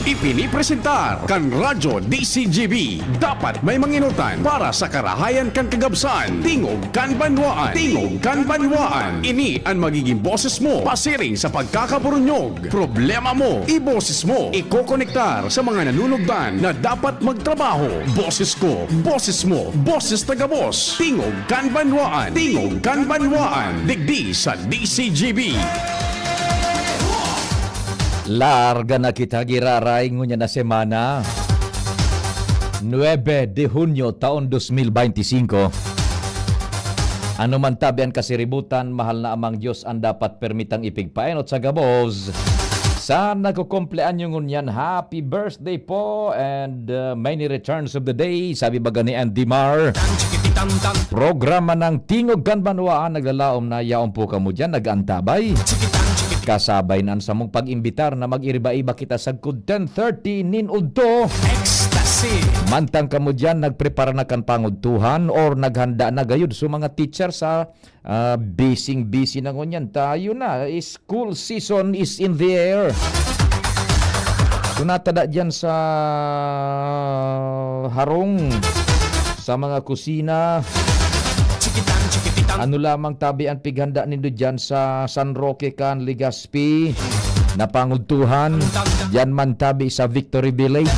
Ipinipresentar kan Radyo DCGB. Dapat may manginutan para sa karahayan kan kagabsan. Tingog kan banwaan. Tingog kan banwaan. Ini ang magiging boses mo pasiring sa pagkakaburunyog. Problema mo, iboses mo. Ikokonektar sa mga nanunugdan na dapat magtrabaho. Boses ko, boses mo, boses taga-boss. Tingog kan banwaan. Tingog kan banwaan. Digdi sa DCGB. Larga na kita giraray ngunya na semana 9 de Hunyo taon 2025. Ano man tabian kasiributan, mahal na amang Diyos ang dapat permitang ipigpaenot sa gabos. Sa nagkukumpleanyo ngunyan, happy birthday po and many returns of the day, sabi baga ni Andy Mar. Programa ng Tingog kan Banwaan, naglalaom na yaon po kamo dyan, nag-antabay. Kasabay nan sa mong pag-imbitar na mag-iriba-iba kita sa good 10:30 nin udto. Ecstasy. Mantang kamo dyan, nagprepara na kan pangudtuhan or naghanda na gayud so mga teacher sa busy na ngunyan. Tayo na, school season is in the air. Tunatada dyan sa harong, sa mga kusina. Ano lamang tabi ang pighanda nindo dyan sa San Roque kan Legazpi na pangudtuhan. Dyan man tabi sa Victory Village,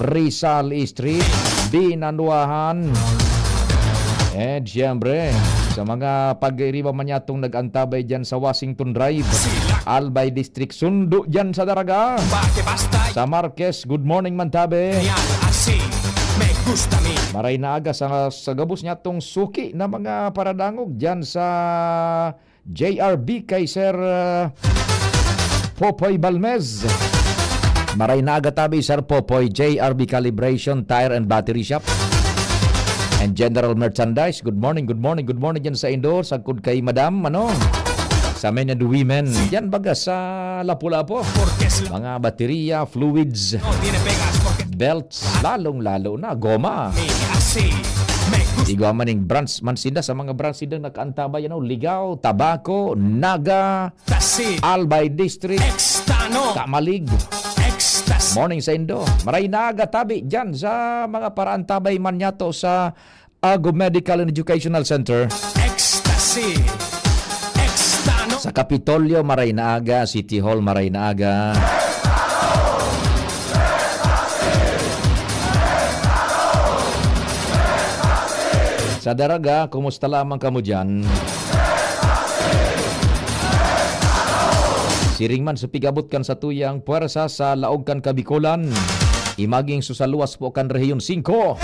Rizal Street, Binanuahan. And siyempre, sa mga pag-iriba man yatong nag-antabay dyan sa Washington Drive, Albay District, sundo dyan sa Daraga. Sa Marquez, good morning man tabi. Maray na aga sa gabos niya tong suki na mga paradangog dyan sa JRB kay Sir Popoy Balmez. Maray na aga tabi Sir Popoy, JRB Calibration Tire and Battery Shop and General Merchandise. Good morning dyan sa indoor, sagkod kay Madam, sa men and women. Yan baga sa Lapu-Lapu. Mga baterya, fluids, belts, lalong-lalo na, goma. Igwa maning brands man sinda sa mga brands sinda nakaantabay Ligaw, Tabako, Naga, Albay District, Kamalig. Morning sa Indo. Maray Naga tabi dyan sa mga paraantabay man yato sa Ago Medical and Educational Center. Sa Kapitolyo, Maray na aga. City Hall, Maray na aga. Sa Daraga, kumusta lamang kamo dyan? Siringman supigabot kan sa tuyang puwersa sa laog kan Kabikulan. Imaging susaluwas po kan Rehiyon 5.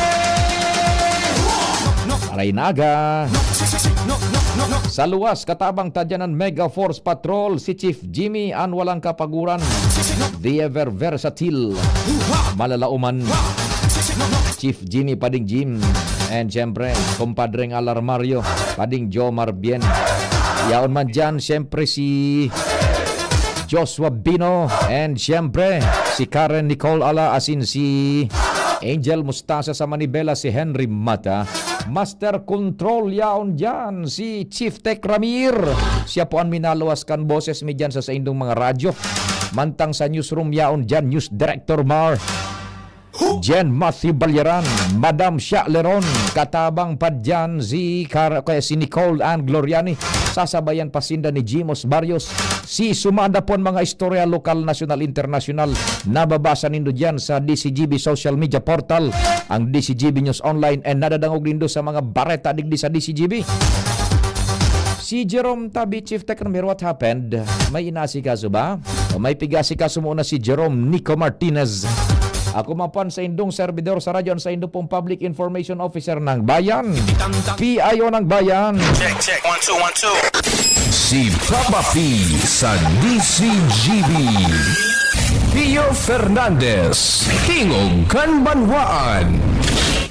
Maray na aga. Sa luwas, katabang tadyanan Mega Force Patrol, si Chief Jimmy an walang kapaguran. The ever versatile, malalauman, Chief Jimmy Pading Jim. And siyempre, kumpadreng Alarmario, Pading Jomar Bien. Yaon man dyan, siyempre si Joshua Bino. And siyempre, si Karen Nicole Ala, asin si Angel Mustasa sa Manibela, si Henry Mata. Master Control yaon dyan, si Chief Tech Ramir. Siya po ang minaluwas kan boses mi dyan sa indong mga radyo. Mantang sa newsroom yaon dyan, News Director Mar Jen Matthew Balyaran, Madam Sha Leron, katabang pa dyan si Nicole Ann Gloriani. Sasabayan pasinda ni Jimos Barrios. Si sumanda po mga istorya lokal, national, international. Nababasa nindo dyan sa DCGB social media portal, ang DCGB News Online, and nadadangog nindo sa mga bareta digdi sa DCGB. Si Jerome Tabi, Chief Tech Ramir, what happened? May inasikaso ba? O may pigasikaso muna si Jerome Nico Martinez. Ako mapan sa indong servidor sa radyo sa indong pong Public Information Officer ng Bayan. PIO ng Bayan. Check, 1 2 1 2. Si Papa P sa DCGB. Pio Fernandez, Tingog kan Banwaan.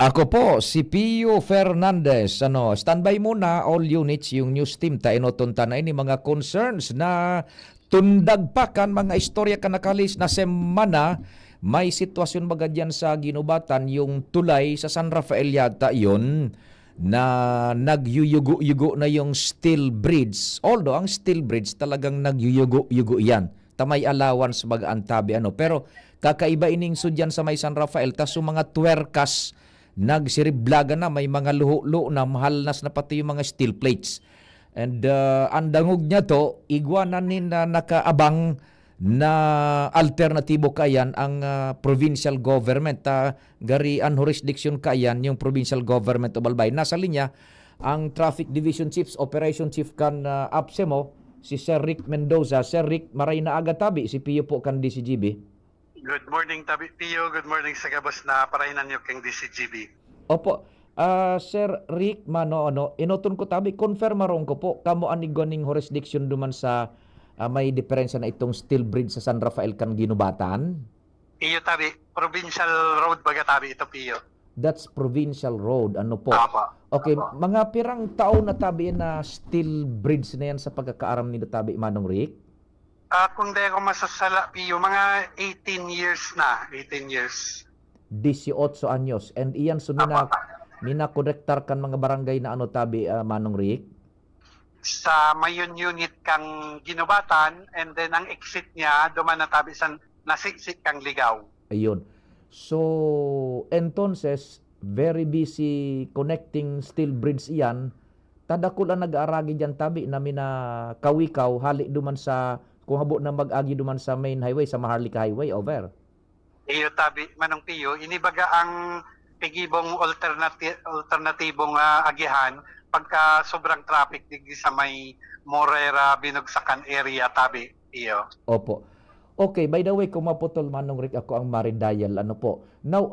Ako po, si Pio Fernandez. Standby muna all units, yung news team. Tainotunta na ini mga concerns na tundag pa kan mga istorya kanakalis na semana. May sitwasyon baga dyan sa Ginubatan, yung tulay sa San Rafael yata yon na nagyuyugo-yugo na yung steel bridge. Although ang steel bridge talagang nagyuyugo-yugo yan. Tamay allowance mag-antabi Pero kakaiba ining sudyan sa may San Rafael, tas yung mga tuwerkas nagsiriblaga na, may mga luho-luho na, mahalnas na pati yung mga steel plates. And ang dangog niya to, igwanan na nakaabang na alternatibo kayan ang provincial government. Gari ang jurisdiction kayan yung provincial government of Albay. Nasa linya ang Traffic Division Chiefs, Operation Chief kan APSEMO, si Sir Rick Mendoza. Sir Rick, maray na aga tabi, si Pio po kan DCGB. Good morning, Tabi Pio. Good morning sa gabos na parainan niyo kang DCGB. Opo. Sir Rick, inoton ko tabi, confirm marong ko po, kamo anigoning jurisdiction duman sa may diferensya na itong steel bridge sa San Rafael kan ginubatan? Iyo, Tabi. Provincial road baga, Tabi, ito, Pio. That's provincial road. Ano po? Apa. Okay, mga pirang taon na tabi na steel bridge na yan sa pagkakaaram ni tabi, Manong Rick? Kung di ako masasala, Pio, mga 18 years na. 18 years. 18 anyos. And iyan so minakonektar kan mga barangay na ano tabi, Manong Rick? Sa mayon unit kang ginubatan, and then ang exit niya, duman na, Tabi, sa nasiksik kang Ligaw. Ayun. So, entonces, very busy connecting steel bridge iyan. Tadakul ang nag-aaragi dyan tabi na kawikaw, hali duman sa, kung habo na mag-agi duman sa main highway, sa Maharlika Highway, over. Iyo, Tabi, Manong Pio, inibaga ang pigibong alternatibong agihan pagka sobrang traffic digdi sa may Morera, Binugsakan area, Tabi, Pio. Opo. Okay, by the way, kung maputol, Manong Rick, ako ang Maridayal, ano po. Now,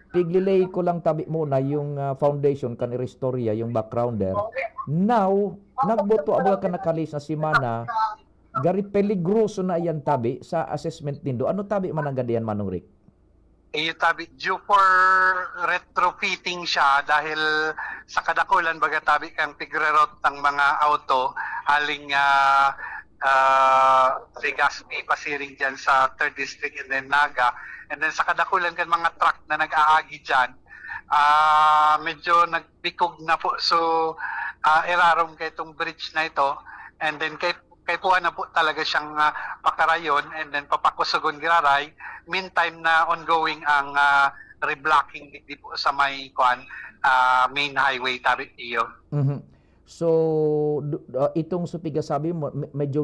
piglilay ko lang tabi muna yung foundation kan Restorya, yung backgrounder. Now, nagboto abaga ka nakalis na si Mana, gari peligroso na yan tabi sa assessment nindo. Ano tabi man ang gadiyan, Manong Rick? Iyo, Tabi, due for retrofitting siya dahil sa kadakulan baga, Tabi, kang tigre-route ng mga auto haling Legazpi pasiring dyan sa 3rd District and then Naga. And then sa kadakulan kan mga truck na nag-aagi dyan, medyo nagbikog na po. So, irarom kay itong bridge na ito. And then kay puwan na po talaga siyang pakarayon and then papakusugon giraray. Meantime na ongoing ang reblocking di po sa may main highway, Tabi, Iyo. Mm-hmm. So, itong supiga sabi mo, medyo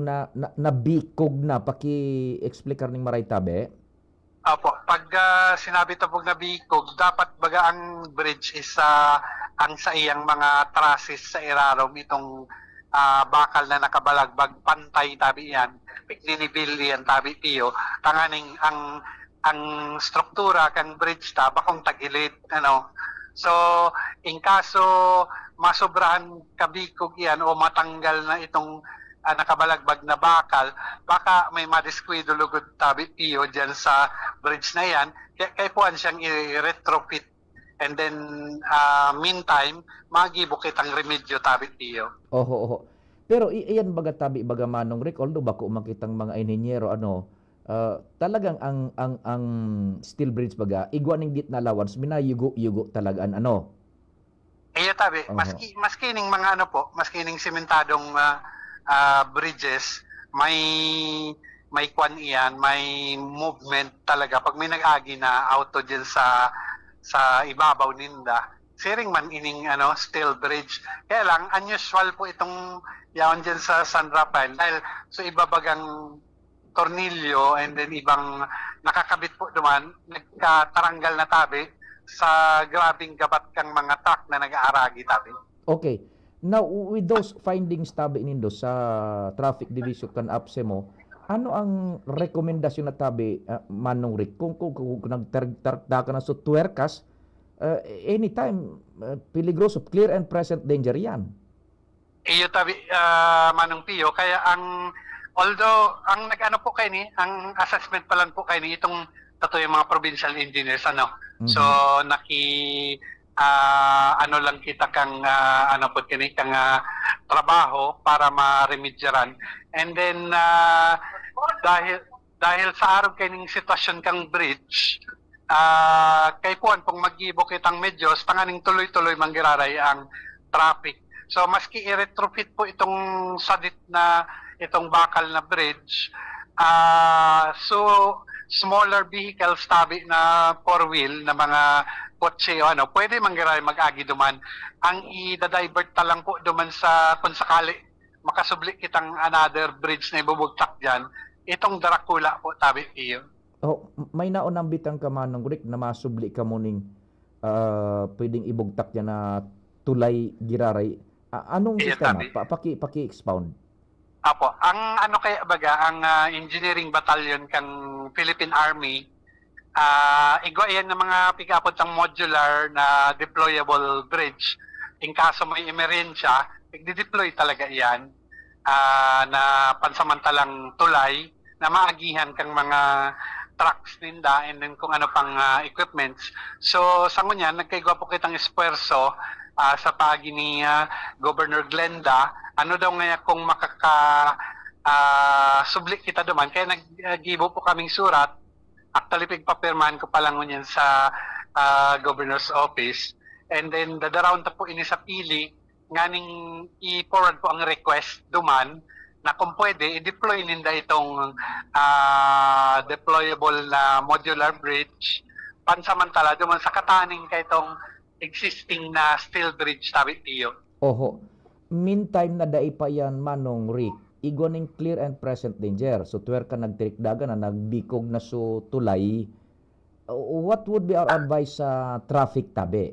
nabikog na. Paki-explicar ning maray tabi? Opo. Pag sinabi ito pong nabikog, dapat baga ang bridge is ang sa iyang mga trusses sa irarom, itong bakal na nakabalagbag, pantay, Tabi, yan. Pigninibil yan, Tabi, Pio. Tanganing ang struktura kang bridge ta, bakong tagilid, ano. So, in kaso masobrahan kabikog yan o matanggal na itong nakabalagbag na bakal, baka may madiskwido lugod, Tabi, Pio, dyan sa bridge na yan. Kaya puan siyang i-retrofit. And then, meantime, magibok kitang remedyo, Tabi, Pio. Oho. Pero iyan baga tabi, baga Manong Rick, although bako makitang mga ininyero, talagang ang steel bridge baga, igwaning dit na allowance, minayugo-yugo talaga ano. Iya, Tabi, maski ning mga maski ning sementadong bridges, may kwan iyan, may movement talaga. Pag may nag-agi na auto dyan sa ibabaw ninda, siring man ining steel bridge. Kaya lang, unusual po itong yaon dyan sa San Rafael dahil so ibabagang tornilyo and then ibang nakakabit po duman, nagkataranggal na, Tabi, sa grabing gabat kang mga truck na nag-aaragi, Tabi. Okay. Now, with those findings, Tabi, nindo sa Traffic Division kan APSEMO, ano ang rekomendasyon na, Tabi, Manong Rick? Kung nagtarda ka na sa tuwerkas, anytime, peligroso, clear and present danger yan. Iyo, Tabi, Manong Pio, kaya although, ang nag-ano po kayo ni, ang assessment pa lang po kayo ni, itong yung mga provincial engineers, Mm-hmm. So, lang kita kang, kang trabaho para ma-remedyaran. And then, dahil sa araw kayo ng sitwasyon kang bridge, kay puan, kung mag-ibo kitang medyos, tanganing tuloy-tuloy manggiraray ang traffic. So, maski i-retrofit po itong sadit na itong bakal na bridge, so smaller vehicles tabi na four-wheel na mga kotse o ano, pwede manggiray mag-agi duman. Ang i-divert ta lang po duman sa kung sakali makasubli kitang another bridge na ibubugtak dyan, itong Dracula po tabi iyo. Oh, may naunang bitang ka manong Rick na masubli ka mo ning pwedeng ibugtak yan na tulay giraray. Anong Iya, sistema? tabi. Paki-expound. Apo, ang ano kaya baga, ang engineering battalion kang Philippine Army, igwa yan ng mga pick-upot ng modular na deployable bridge. In kaso may emerensya, i-deploy talaga yan na pansamantalang tulay na maagihan kang mga trucks ninda and then kung ano pang equipments. So sa ngunyan, nagkaigwa po kitang espuerso sa pagi ni Governor Glenda, ano daw nga kung subli kita duman. Kaya nag-gibo po kaming surat. Actually, pigpapirmahan ko pa lang ngunyan sa Governor's Office. And then, dadaraon ta po ini sa pili, nganing i-forward po ang request duman na kung pwede, i-deploy ninda itong deployable na modular bridge pansamantala duman sa kataning kay itong existing na steel bridge tabi tiyo. Oho. Meantime na dai pa yan manong Rick, igoning clear and present danger. So tuwer ka nagtirikdaga na nagbikog na so tulay. What would be our advice sa traffic tabi?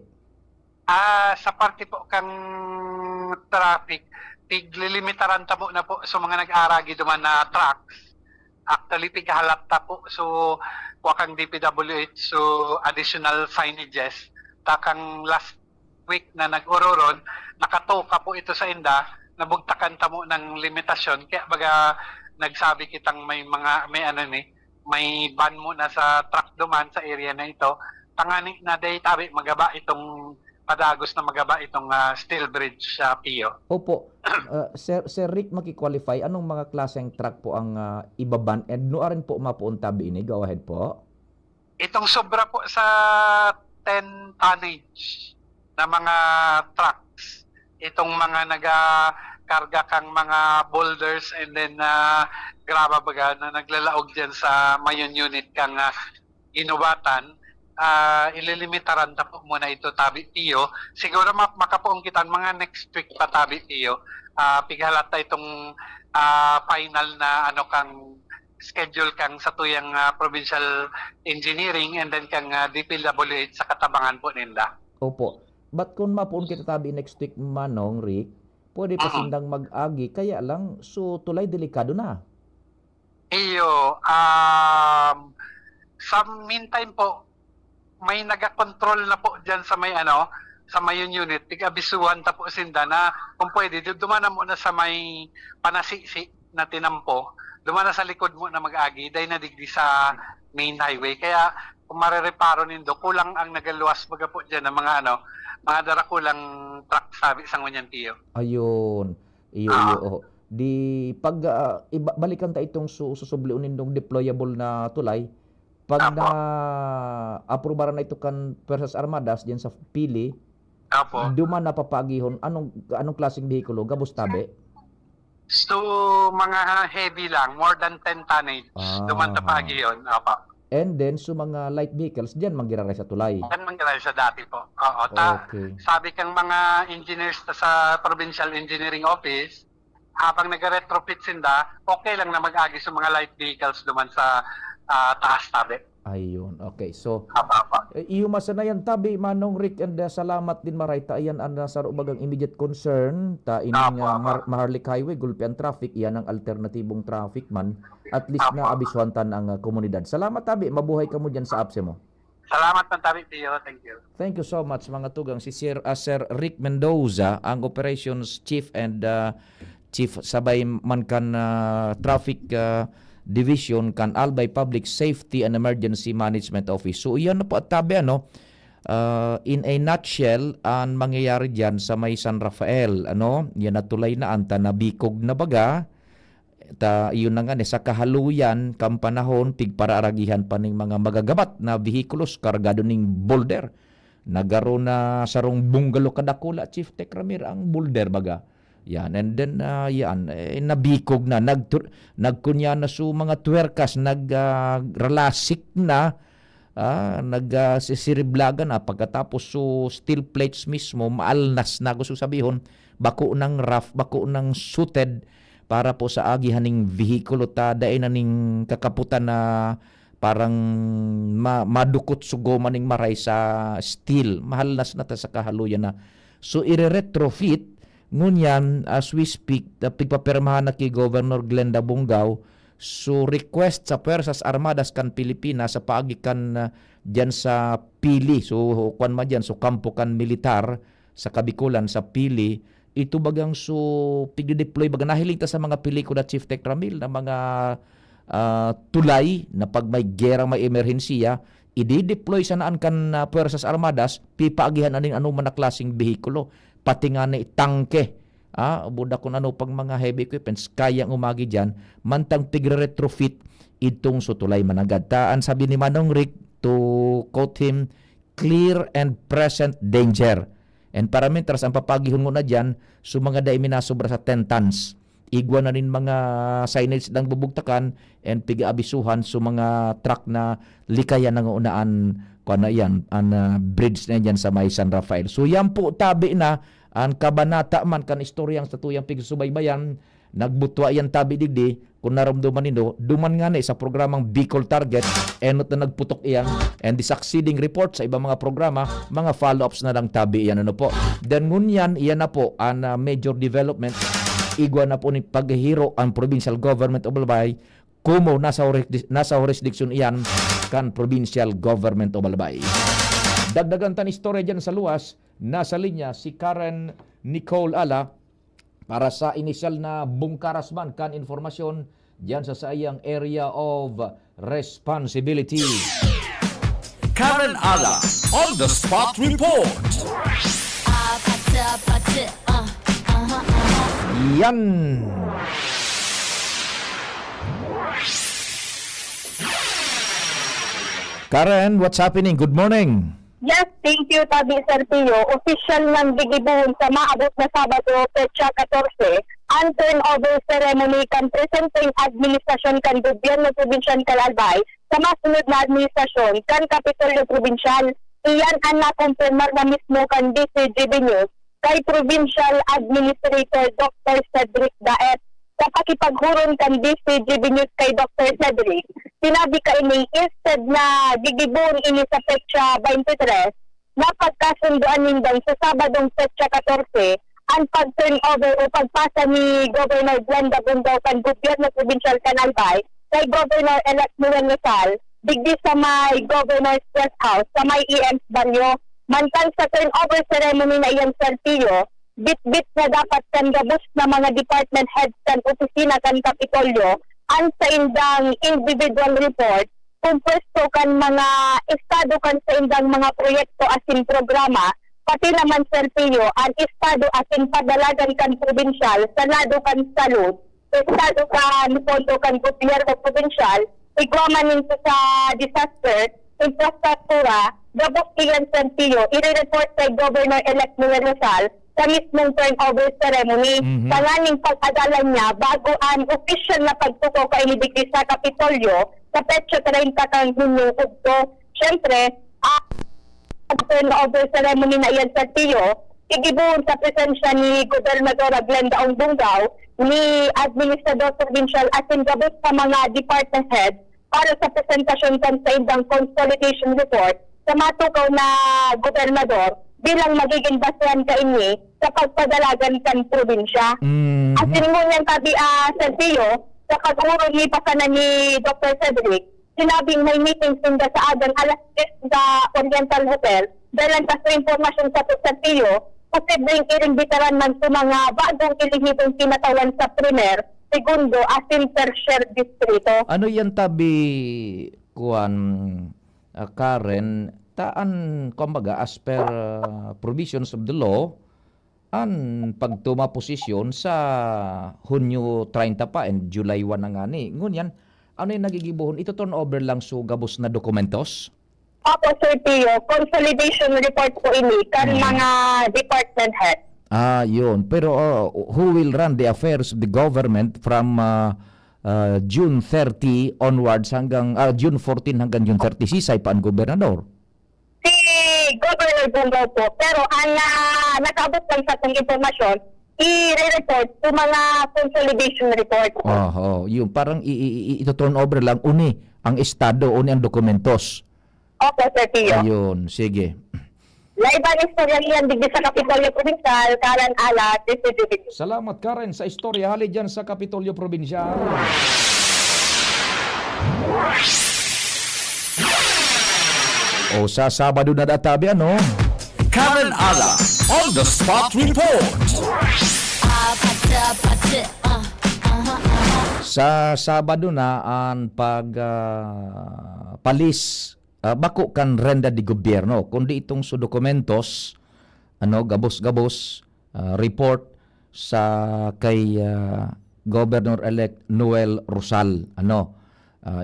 Sa parte po kang traffic, tiglilimitaran ta po na po sa mga nag-aragi duman na trucks. Actually, pighalat ta po. So, wakang DPWH, so additional signages. Takang last week na nag-ororon, nakatoka po ito sa inda, nabugtakan ta mo ng limitasyon. Kaya baga nagsabi kitang may ban mo na sa truck duman sa area na ito. Tangani na day tabi magaba itong padagos na magaba itong steel bridge sa Pio. Opo. Sir Rick, maki-qualify, anong mga klaseng truck po ang ibaban and rin po mapuunta ini? Go ahead po. Itong sobra po sa 10 tonnage na mga trucks. Itong mga nagakarga kang mga boulders and then graba baga na naglalaog dyan sa mayon unit kang inubatan. Ililimitaran ta po muna ito tabi tiyo. Siguro makapuong kitan mga next week pa tabi tiyo. Pighalata itong final na ano kang schedule kang sa tuyang provincial engineering and then kang DPWH sa katabangan po ninda. Opo. But kung mapuon kita tabi next week manong Rick, pwede pa sindang mag-agi, kaya lang so tulay delikado na. Iyo, sa meantime po, may naga-control na po dyan sa mayon unit. Tig-abisuhan ta po sinda na kung pwede, dumana mo na sa may panasisi na tinampo, dumana sa likod mo na mag-agi, dahil na digdi sa main highway. Kaya kung marereparo nindo, kulang ang nagaluwas baga po dyan ng mga darakulang truck sabi sa ngunyan tiyo. Ayun. Iyo. Di pag balikan ta itong susubliunin nindong deployable na tulay, pag Apo. na aprobaran na ito kan Persas Armadas diyan sa pili, Apo. duman na papagihon anong klaseng behikulo gabos tabi? So, mga heavy lang, more than 10 tonnage. Dumanta pagi yun. Apa. And then so mga light vehicles diyan manggiraray sa tulay. Yan mangyari sa dati po. Oo. Okay. Sabi kang mga engineers sa Provincial Engineering Office, habang nag-retrofit sinda, okay lang na mag-agi sa mga light vehicles duman sa taas tabi. Ayun. Okay. So Apa. iyo masanayan tabi manong Rick and salamat din maray ta ayan ang nasa ubagang immediate concern ta ining Maharlik Highway gulpian traffic yan ang alternatibong traffic man at least na abisuhan tan ang komunidad. Salamat tabi, mabuhay ka mo diyan sa apse mo. Salamat man tabi tiyo. Thank you. Thank you so much mga tugang si Sir Rick Mendoza ang operations chief and chief sabay man kan traffic division kan Albay Public Safety and Emergency Management Office. So iyan na po at tabi in a nutshell ang mangyayari diyan sa may San Rafael yan na tulay na anta na bikog na baga ta iyon na nga sa kahaluyan kam panahon pigparaaragihan pa ning mga magagabat na vehikulos kargado ning boulder nagaro na sarong bunggalo kadakula Chief Tekramir ang boulder baga Yan, and then nabikog na, nagkunya na su mga twerkas, relasik na, nagsisiriblagan na pagkatapos su steel plates mismo, maalnas na gusto sabihon, bako ng rough, bako ng suited para po sa agihaning vehikulo ta daay na ning kakaputan na parang madukot sugoma ning maray sa steel. Mahalnas na ta sa kahaluyan na. So ire-retrofit ngunyan as we speak, pigpapirmahan na kay Governor Glenda Bungao, so request sa Puwersas Armadas kan Pilipinas sa paagikan diyan sa Pili. So kuan ma diyan so kampo kan militar sa Kabikulan sa Pili. Ito bagang so pigde-deploy bagang nahiling ta sa mga pelikula Chief Tech Ramil na mga tulay na pag may gera, may emerhensiya, i-deploy sa naan kan Puwersas Armadas, pipaagihan aning anuman na klaseng behikulo, pati nga ni tangke. Buda kung ano pag mga heavy equipments, kayang umagi dyan, mantang tigre-retrofit itong sutulay managad. Taan sabi ni Manong Rick, to quote him, clear and present danger. And parameters ang papagihon mo na dyan, so mga daay minasobra sa 10 tons. Igwa na rin mga signage ng bubugtakan and piga-abisuhan so mga truck na likaya ng unaan kung na yan, ang bridge na yan sa may San Rafael. So yan po tabi na ang kabanata man kan istoryang sa tuyang pigsubaybayan, nagbutwa yan tabi digdi, kung naramdaman nino, duman nga na sa programang Bicol Target, enot na nagputok iyan, and the succeeding report sa ibang mga programa, mga follow-ups na lang tabi iyan. Ano po? Then ngunyan, iyan na po ang major development, igwa na po ni paghihiro ang provincial government of Albay, kumo nasa jurisdiction iyan kan provincial government of Albay. Dagdagan tan istorya dyan sa luwas, nasa linya si Karen Nicole Ala para sa inisyal na bungkaras man kan informasyon dyan sa sayang area of responsibility. Karen Ala on the spot report. Yan! Karen, what's happening? Good morning. Yes, thank you, Tabi Serpio. Official ng Digibuhon sa maabot na Sabado, Petsa 14, ang turnover ceremony kan presenteng administrasyon kan gobyerno probinsyal Albay sa masunod na administrasyon kan Kapitolyo Probinsyal. Iyan ang nakumpirmar na mismo kan DCGB News kay Provincial Administrator Dr. Cedric Daet. Sa pakipaghuron kan DCGB News kay Dr. Cedric, sinabi ka ini instead na gigibon ini sa petsa 23, napagkasunduan nindang sa Sabadong petsa 14 ang pag-turnover o pagpasa ni Governor Glenda Bungao kan Gobyerno Provincial kan Albay kay Governor-elect Noel Rizal digdi sa may Governor's Guest House sa may EM's Banyo. Mantang sa turnover ceremony na iyang Serpio, bit-bit na dapat kan gabos na mga department heads kan opisina kan Kapitolyo ang sa indang individual report kung pwesto kan mga estado kan sa indang mga proyekto asin programa, pati naman Serpio ang estado asin padalagan kan probinsyal sa lado kan salud, estado kan pondo kan gobyerno probinsyal, igwaman nito sa disaster, infrastruktura, gabos iyan Serpio, i-report kay Governor-elect Noel Rizal sa mismong turnover ceremony. Panganing pag-adalan niya bago ang official na pagtuko kay inibigay sa Kapitolyo sa petsa 30 kang Hunyo Ugto. Siyempre, ang turnover ceremony na iyan sa Tiyo, igibuon sa presensya ni Gobernadora Glenda Bungao, ni Administrador Provincial asin gabos sa mga department heads para sa presentasyon kan sa indang consolidation report sa matukaw na gobernador bilang magiging basehan ka ini sa pagpadalagan kan probinsya. Asin mo niyan tabi Sergio, sa pag-urong ni pasana ni Dr. Cedric, sinabing may meeting sinda sa agang alas 10 sa Oriental Hotel. Dahil sa informasyon sa Sergio, posibleng irimbitaran man sa mga bagong ilihitong kinatawan sa primer, segundo, asin tertiary distrito. Ano yan tabi, Karen, taan, kumbaga, as per provisions of the law, ang pagtuma posisyon sa Hunyo 30 pa and July 1 na nga ni. Ngunyan, ano yung nagigibuhon? Ito turnover lang so gabos na dokumentos? Opo, Sir Pio, consolidation report po ini kan mga department head. Yun. Pero who will run the affairs of the government from June 30 onwards hanggang June 14 hanggang June 30? Sisay pa ang gobernador. Si Governor Bongo po. Pero ang nakaabot lang sa itong informasyon, i-report to mga consolidation report. Yung parang ito-turn over lang uni ang estado, uni ang dokumentos. Opo, Sir Pio. Ayun, sige. Laiban istorya iyan digdi sa Kapitolyo Provincial, Karen Alat, DCGB. Salamat Karen sa istorya hali dyan sa Kapitolyo Provincial. O sa Sabado na databi Karen Ala on the spot report. Sa Sabado na ang palis bako kan renda di gobyerno kundi itong su dokumentos gabos-gabos report sa kay Governor-elect Noel Rosal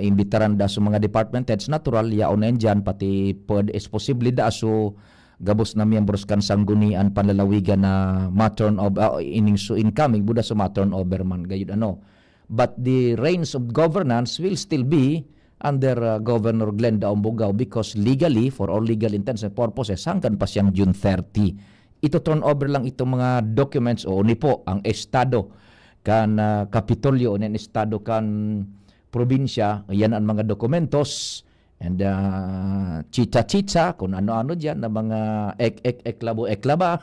imbitaran da sa mga department heads natural yaon na dyan pati is posible da so gabos na miyembros kan sanggunian panlalawigan na ma-turn over incoming buda sa ma-turn over man gayud but the reins of governance will still be under Governor Glenda Umbugao because legally, for all legal intents and purposes, hanggang pa siyang June 30. Ito turn over lang itong mga documents o ni po ang estado kan Kapitolyo o ng estado kan probinsya. Yan ang mga dokumentos and chicha-chicha kung ano-ano dyan na mga eklabo-eklaba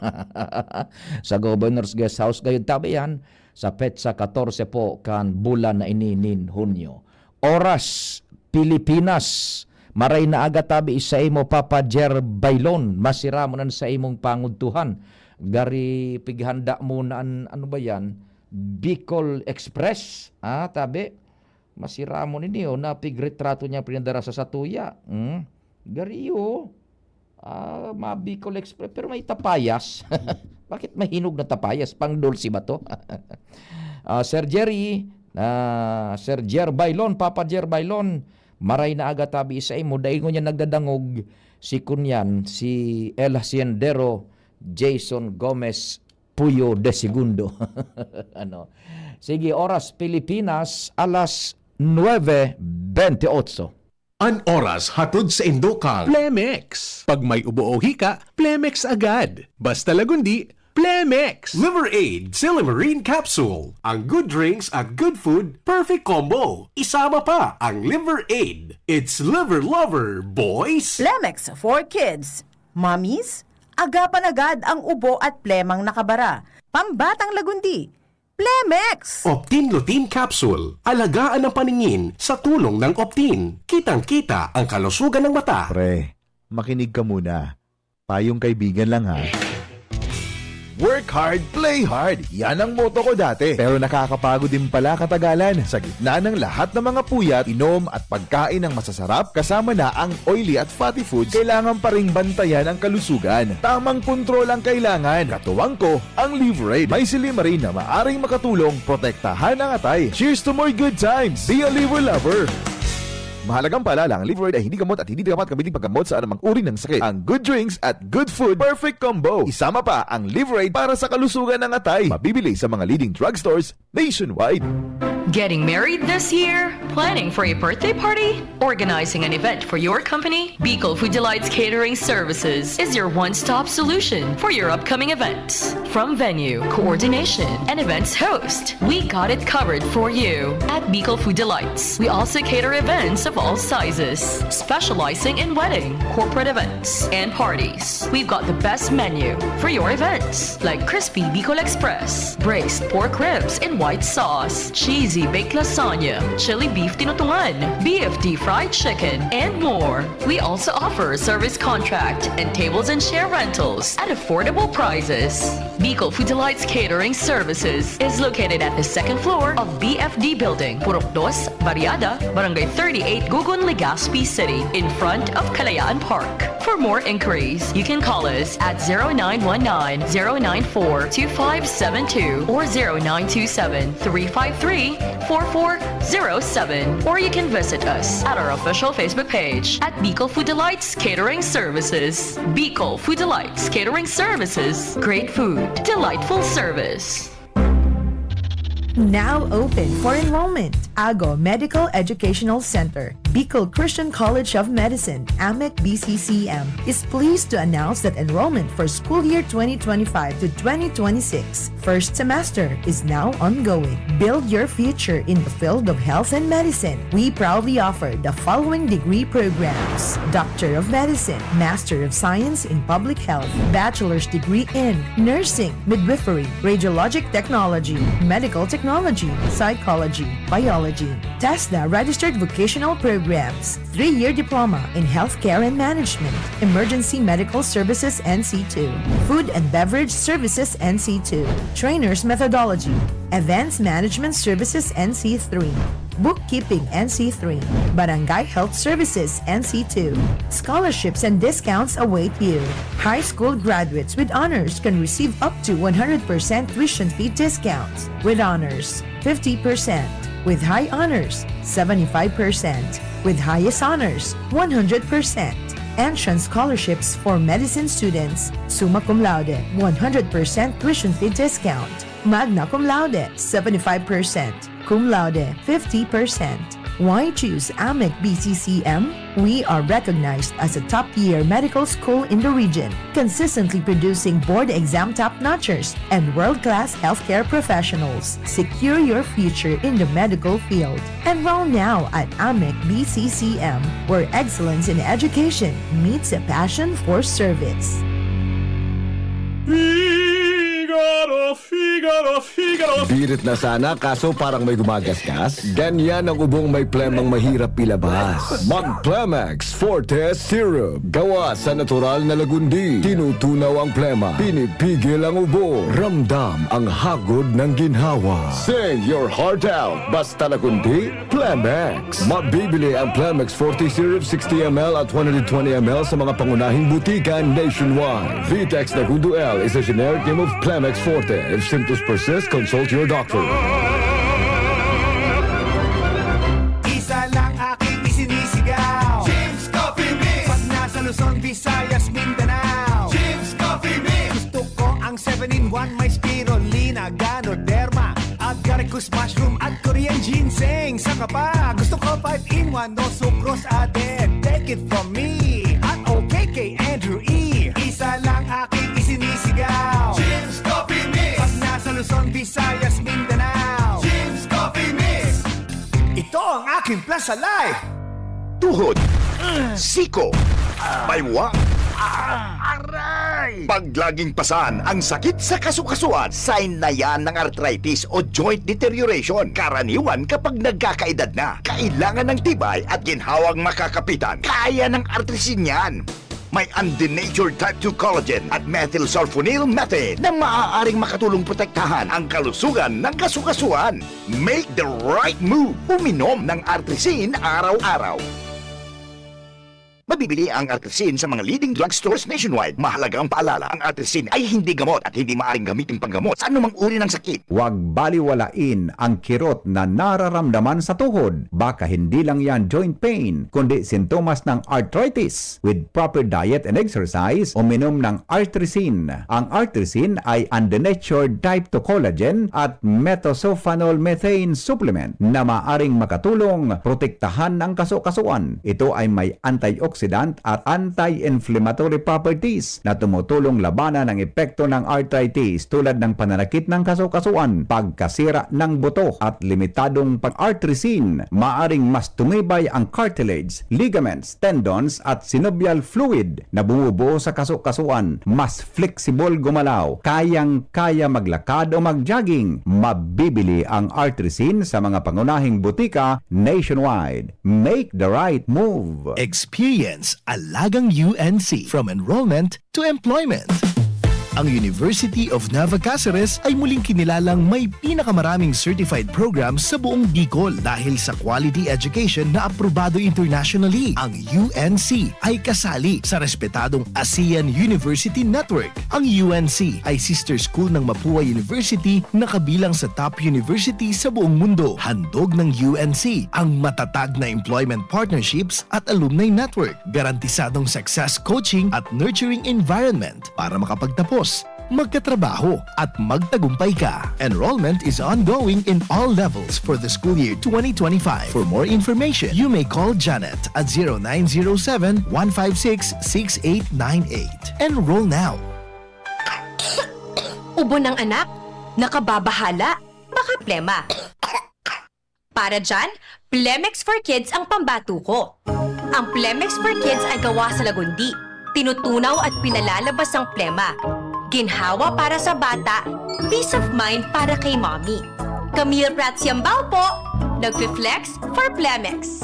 sa Governor's Guest House. Gayud tabi yan sa petsa 14 po kan bulan na ininin Hunyo. Oras Pilipinas, maray na aga tabi isa imo Papa Jer Bailon, masira mo nan sa imong pangudtuhan. Gari pighanda mo na ano ba yan? Bicol Express, tabi. Masira mo ninyo na pigretrato niya pinadara sa Satuya. Gari ma Bicol Express, pero may tapayas. Bakit mahinog na tapayas? Pang dulce ba to? Sir Jerry, Sir Jer Bailon, Papa Jer Bailon, maray na aga tabi isa imo dahil niya nagdadangog si kunyan si El Haciendero Jason Gomez Puyo de Segundo. Sige, oras Pilipinas alas 9:28. An oras hatod sa Indokal. Plemex. Pag may ubo-ohi ka, Plemex agad. Basta lagundi, Plemex. Liver Aid Silimarine Capsule. Ang good drinks at good food, perfect combo. Isama pa ang Liver Aid. It's liver lover, boys. Plemex for kids. Mommies, agapan agad ang ubo at plemang nakabara. Pambatang lagundi. Plemex! Optin Lutein Capsule. Alagaan ang paningin sa tulong ng Optin. Kitang-kita ang kalusugan ng mata. Pre, makinig ka muna. Payong kaibigan lang ha. Work hard, play hard. Yan ang motto ko dati. Pero nakakapagod din pala katagalan. Sa gitna ng lahat ng mga puyat, inom at pagkain ng masasarap, kasama na ang oily at fatty foods, kailangan pa ring bantayan ang kalusugan. Tamang kontrol ang kailangan. Katuwang ko, ang Liverade. May Silimarine na maaring makatulong protektahan ang atay. Cheers to more good times. Be a liver lover. Mahalagang paalala, ang Liverade ay hindi gamot at hindi dapat gamitin paggamot sa anumang uri ng sakit. Ang good drinks at good food, perfect combo. Isama pa ang Liverade para sa kalusugan ng atay. Mabibili sa mga leading drugstores nationwide. Getting married this year? Planning for a birthday party? Organizing an event for your company? Bicol Food Delights Catering Services is your one-stop solution for your upcoming events. From venue, coordination, and events host, we got it covered for you. At Bicol Food Delights, we also cater events of all sizes, specializing in wedding, corporate events, and parties. We've got the best menu for your events, like crispy Bicol Express, braised pork ribs in white sauce, cheesy baked lasagna, chili beef tinutungan, BFD fried chicken, and more. We also offer a service contract and tables and chair rentals at affordable prices. Bicol Food Delights Catering Services is located at the second floor of BFD Building, Purok 2, Barriada, Barangay 38, Gugun, Legazpi City, in front of Kalayaan Park. For more inquiries, you can call us at 0919-094-2572 or 0927-353-4407. Or you can visit us at our official Facebook page at Bicol Food Delights Catering Services. Bicol Food Delights Catering Services. Great food, delightful service. Now open for enrollment. Ago Medical Educational Center, Bicol Christian College of Medicine, AMEC BCCM, is pleased to announce that enrollment for school year 2025 to 2026 first semester is now ongoing. Build your future in the field of health and medicine. We proudly offer the following degree programs: Doctor of Medicine, Master of Science in Public Health, Bachelor's degree in Nursing, Midwifery, Radiologic Technology, Medical Technology, Psychology, Biology, TESDA registered vocational programs, 3-year diploma in healthcare and management, emergency medical services NC2, food and beverage services NC2, trainers methodology, events management services NC3, bookkeeping NC3, barangay health services NC2. Scholarships and discounts await you. High school graduates with honors can receive up to 100% tuition fee discounts. With honors, 50%. With high honors, 75%. With highest honors, 100%. Entrance scholarships for medicine students, summa cum laude, 100% tuition fee discount. Magna cum laude, 75%. Cum laude, 50%. Why choose AMEC BCCM? We are recognized as a top-tier medical school in the region, consistently producing board exam top-notchers and world-class healthcare professionals. Secure your future in the medical field. Enroll now at AMEC BCCM, where excellence in education meets a passion for service. Birit na sana kaso parang may gumagasgas. Ganyan ang ubong may plemang mahirap ilabas. Mag-Plemex Forte Syrup. Gawa sa natural na lagundi. Tinutunaw ang plema. Pinipigil ang ubo. Ramdam ang hagod ng ginhawa. Sing your heart out. Basta lagundi, Plemex. Mabibili ang Plemex Forte Syrup 60ml at 120ml sa mga pangunahing butika nationwide. Vitex Nagundo L is a generic name of Plemex Forte. If symptoms persist, consult your doctor. Isa lang aking isinisigaw, Jim's Coffee Mix. Pag nasa Luzon, Visayas, Mindanao, Jim's Coffee Mix. Gusto ko ang 7-in-1, may spirulina, ganoderma, agaricus mushroom at Korean ginseng. Saka pa, gusto ko 5-in-1, no sucrose added. Take it from me at OKK Andrew E. Isa lang aking isinisigaw, Jim's Coffee Mix. Pag nasa Luzon, Visayas, Mindanao, Jim's Coffee Mix. Ito ang aking plus sa life. Tuhod, siko, baywa, aray! Pag laging pasan ang sakit sa kasukasuan, sign na yan ng arthritis o joint deterioration. Karaniwan kapag nagkakaedad na, kailangan ng tibay at ginhawang makakapitan. Kaya ng artrisin yan. May undenatured type 2 collagen at methylsulfonyl methane na maaaring makatulong protektahan ang kalusugan ng kasukasuan. Make the right move. Uminom ng Artrisin araw-araw. Mabibili ang Artrisin sa mga leading drugstores nationwide. Mahalaga ang paalala, ang Artrisin ay hindi gamot at hindi maaaring gamitin panggamot sa anumang uri ng sakit. Huwag baliwalain ang kirot na nararamdaman sa tuhod. Baka hindi lang yan joint pain, kundi sintomas ng arthritis. With proper diet and exercise, uminom ng Artrisin. Ang Artrisin ay undenatured type 2 collagen at metosulfonol methane supplement na maaaring makatulong protektahan ang kasukasuan. Ito ay may antioxidant at anti-inflammatory properties na tumutulong labanan ang epekto ng arthritis tulad ng pananakit ng kasukasuan, pagkasira ng buto at limitadong pag-artrisin. Maaring mas tumibay ang cartilage, ligaments, tendons at synovial fluid na bumubuo sa kasukasuan. Mas flexible gumalaw, kayang-kaya maglakad o mag-jogging. Mabibili ang Artrisin sa mga pangunahing butika nationwide. Make the right move. Experience Alagang UNC from enrollment to employment. Ang University of Nueva Cáceres ay muling kinilalang may pinakamaraming certified programs sa buong Bicol dahil sa quality education na aprobado internationally. Ang UNC ay kasali sa respetadong ASEAN University Network. Ang UNC ay sister school ng Mapua University na kabilang sa top university sa buong mundo. Handog ng UNC ang matatag na employment partnerships at alumni network, garantisadong success coaching at nurturing environment para makapagtapos, magkatrabaho at magtagumpay ka. Enrollment is ongoing in all levels for the school year 2025. For more information, you may call Janet at 0907-156-6898. Enroll now. Ubo ng anak, nakababahala, baka plema. Para dyan, Plemex for Kids ang pambato ko. Ang Plemex for Kids ay gawa sa lagundi. Tinutunaw at pinalalabas ang plema. Ginhawa para sa bata, peace of mind para kay mommy. Camille Prats Yambao po, nagfi-flex for Plemex.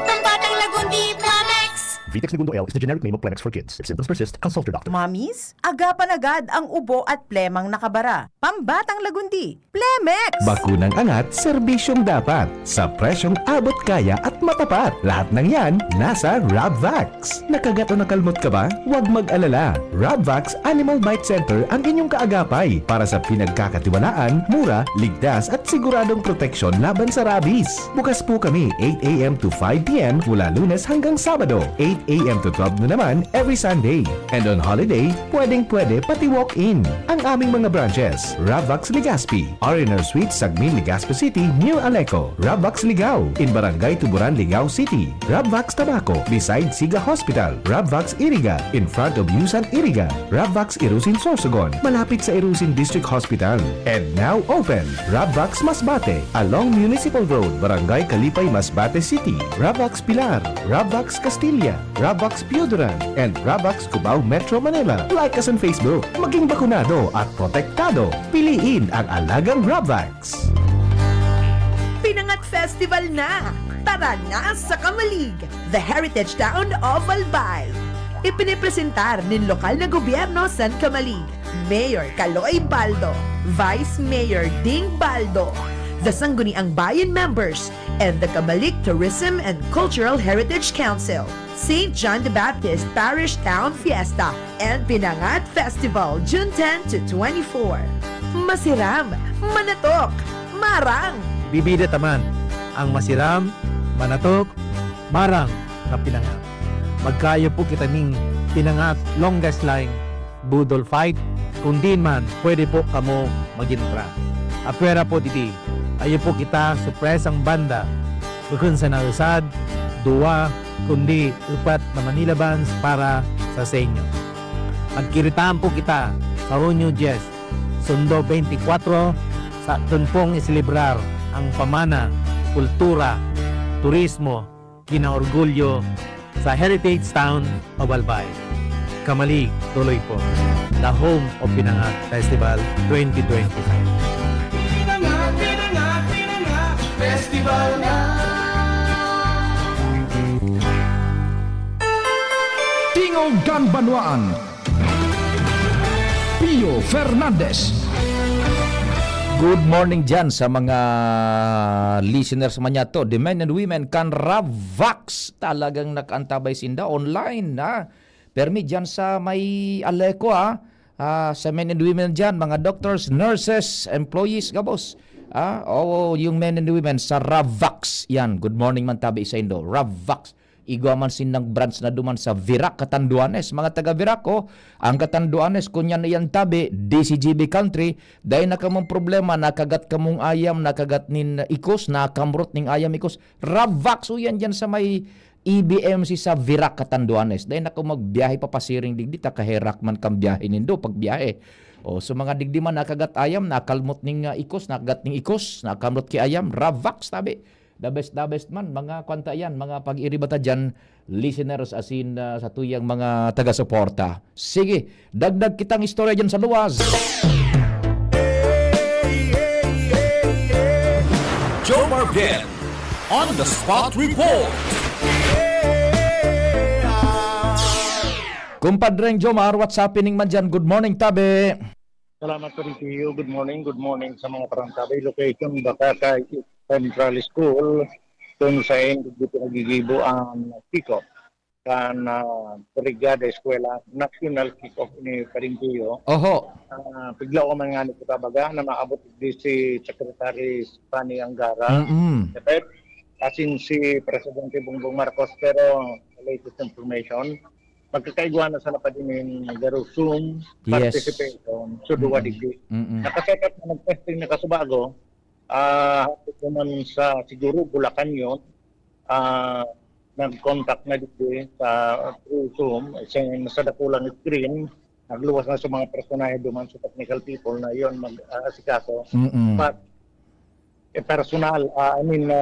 Pambatang lagundi, Plemex! Vitex Segundo L is the generic name of Plemex for kids. If symptoms persist, consult your doctor. Mommies, agapan agad ang ubo at plemang nakabara. Pambatang lagundi, Plemex! Bakunang angat, serbisyong dapat. Sa presyong abot kaya at matapat. Lahat ng yan, nasa Rabvax. Nakagat o nakalmot ka ba? Huwag mag-alala. Rabvax Animal Bite Center ang inyong kaagapay para sa pinagkakatiwalaan, mura, ligtas at siguradong proteksyon laban sa rabies. Bukas po kami 8 a.m. to 5 p.m. mula Lunes hanggang Sabado, 8 a.m. to 12 na naman every Sunday. And on holiday, pwedeng-pwede pati walk-in. Ang aming mga branches, Rabvax Legazpi, R&R Suite, Sagmin, Legazpi City, New Aleco, Rabvax Ligao, in Barangay Tuburan, Ligao City, Rabvax Tabaco, beside Siga Hospital, Rabvax Iriga, in front of Yusan Iriga, Rabvax Irusin Sorsogon, malapit sa Irusin District Hospital. And now open, Rabvax Masbate, along Municipal Road, Barangay Kalipay, Masbate City, Rabvax Pilar, Rabvax Castilla, Rabvax Pioduran, and Rabvax Cubao Metro Manila. Like us on Facebook. Maging bakunado at protektado. Piliin ang alagang Rabvax. Pinangat Festival na! Tara na sa Kamalig, the heritage town of Albay. Ipinipresentar ng lokal na gobyerno San Kamalig, Mayor Caloy Baldo, Vice Mayor Ding Baldo, the Sangguniang Bayan members, and the Kamalig Tourism and Cultural Heritage Council, St. John the Baptist Parish Town Fiesta, and Pinangat Festival, June 10 to 24. Masiram, manatok, marang. Bibida taman ang masiram, manatok, marang na pinangat. Magkayo po kita ning pinangat longest line budol fight. Kung din man, pwede po kamo magintra. Apera po diti, ayo po kita supresang banda. Bukun sa nausad, duwa, kundi upat na Manila Bands para sa senyo. Magkiritaan po kita sa Runyo 10, Sundo 24, sa tunpong isilibrar ang pamana, kultura, turismo, kinaorgulyo sa Heritage Town of Albay. Kamalig, tuloy po. The home of Pinangat Festival 2025. Pinangat Festival na! Tingog Ganbanwaan, Pio Fernandez. Good morning dyan sa mga listeners man niya to. The men and women can Rabvax. Talagang nakaantabay sinda online na. Permi dyan sa may Aleco sa men and women dyan, mga doctors, nurses, employees, gabos. Yung men and women sa Rabvax. Yan, good morning man tabi sa Indo. Rabvax. Igwa man sinang branch na duman sa Virac, Catanduanes. Mga taga Virac, ang Catanduanes, kunya na yan tabi, DCGB country, dahil na kamong problema, nakagat kamong ayam, nakagat nin ikos, nakamrot ning ayam ikos. Rabvax, yan dyan sa may EBMC sa Virac, Catanduanes. Dahil na kung magbiyahe papasiring digdi, takaherak man kang biyahe nindo, pagbiyahe. So mga digdi man nakagat ayam, nakalmot ning ikos, nakagat ning ikos, nakamrot ki ayam, Rabvax tabi. The best man, mga kwanta yan, mga pag-iribata dyan, listeners asin sa tuyang mga taga-suporta. Sige, dagdag kitang istorya dyan sa luwas. Joe Marbiel on the spot report. Kumpadreng Jomar, what's happening man dyan? Good morning, tabi. Salamat po rin to you. Good morning sa mga parantabay. Location, Bakakay Central School. Doon sa dito nagigibo ang kick-off kan Brigada Eskwela National Kick-off ni Parintiyo. Oho. Pigla ko man nga ni Kutabaga na maabot di si Secretary Spani Angara. Asin si Presidente Bongbong Marcos, pero latest information, magkakaigwa na sana pa din yung Zoom participation so duwa digdi. Nakaset up na nag-testing na Kasubago, hapit naman sa siguro Bulacan yun, nag-contact na digdi sa through Zoom, sa dakulang screen, nagluwas na sa mga personahe duman sa technical people na yun mag-asikaso. But personal,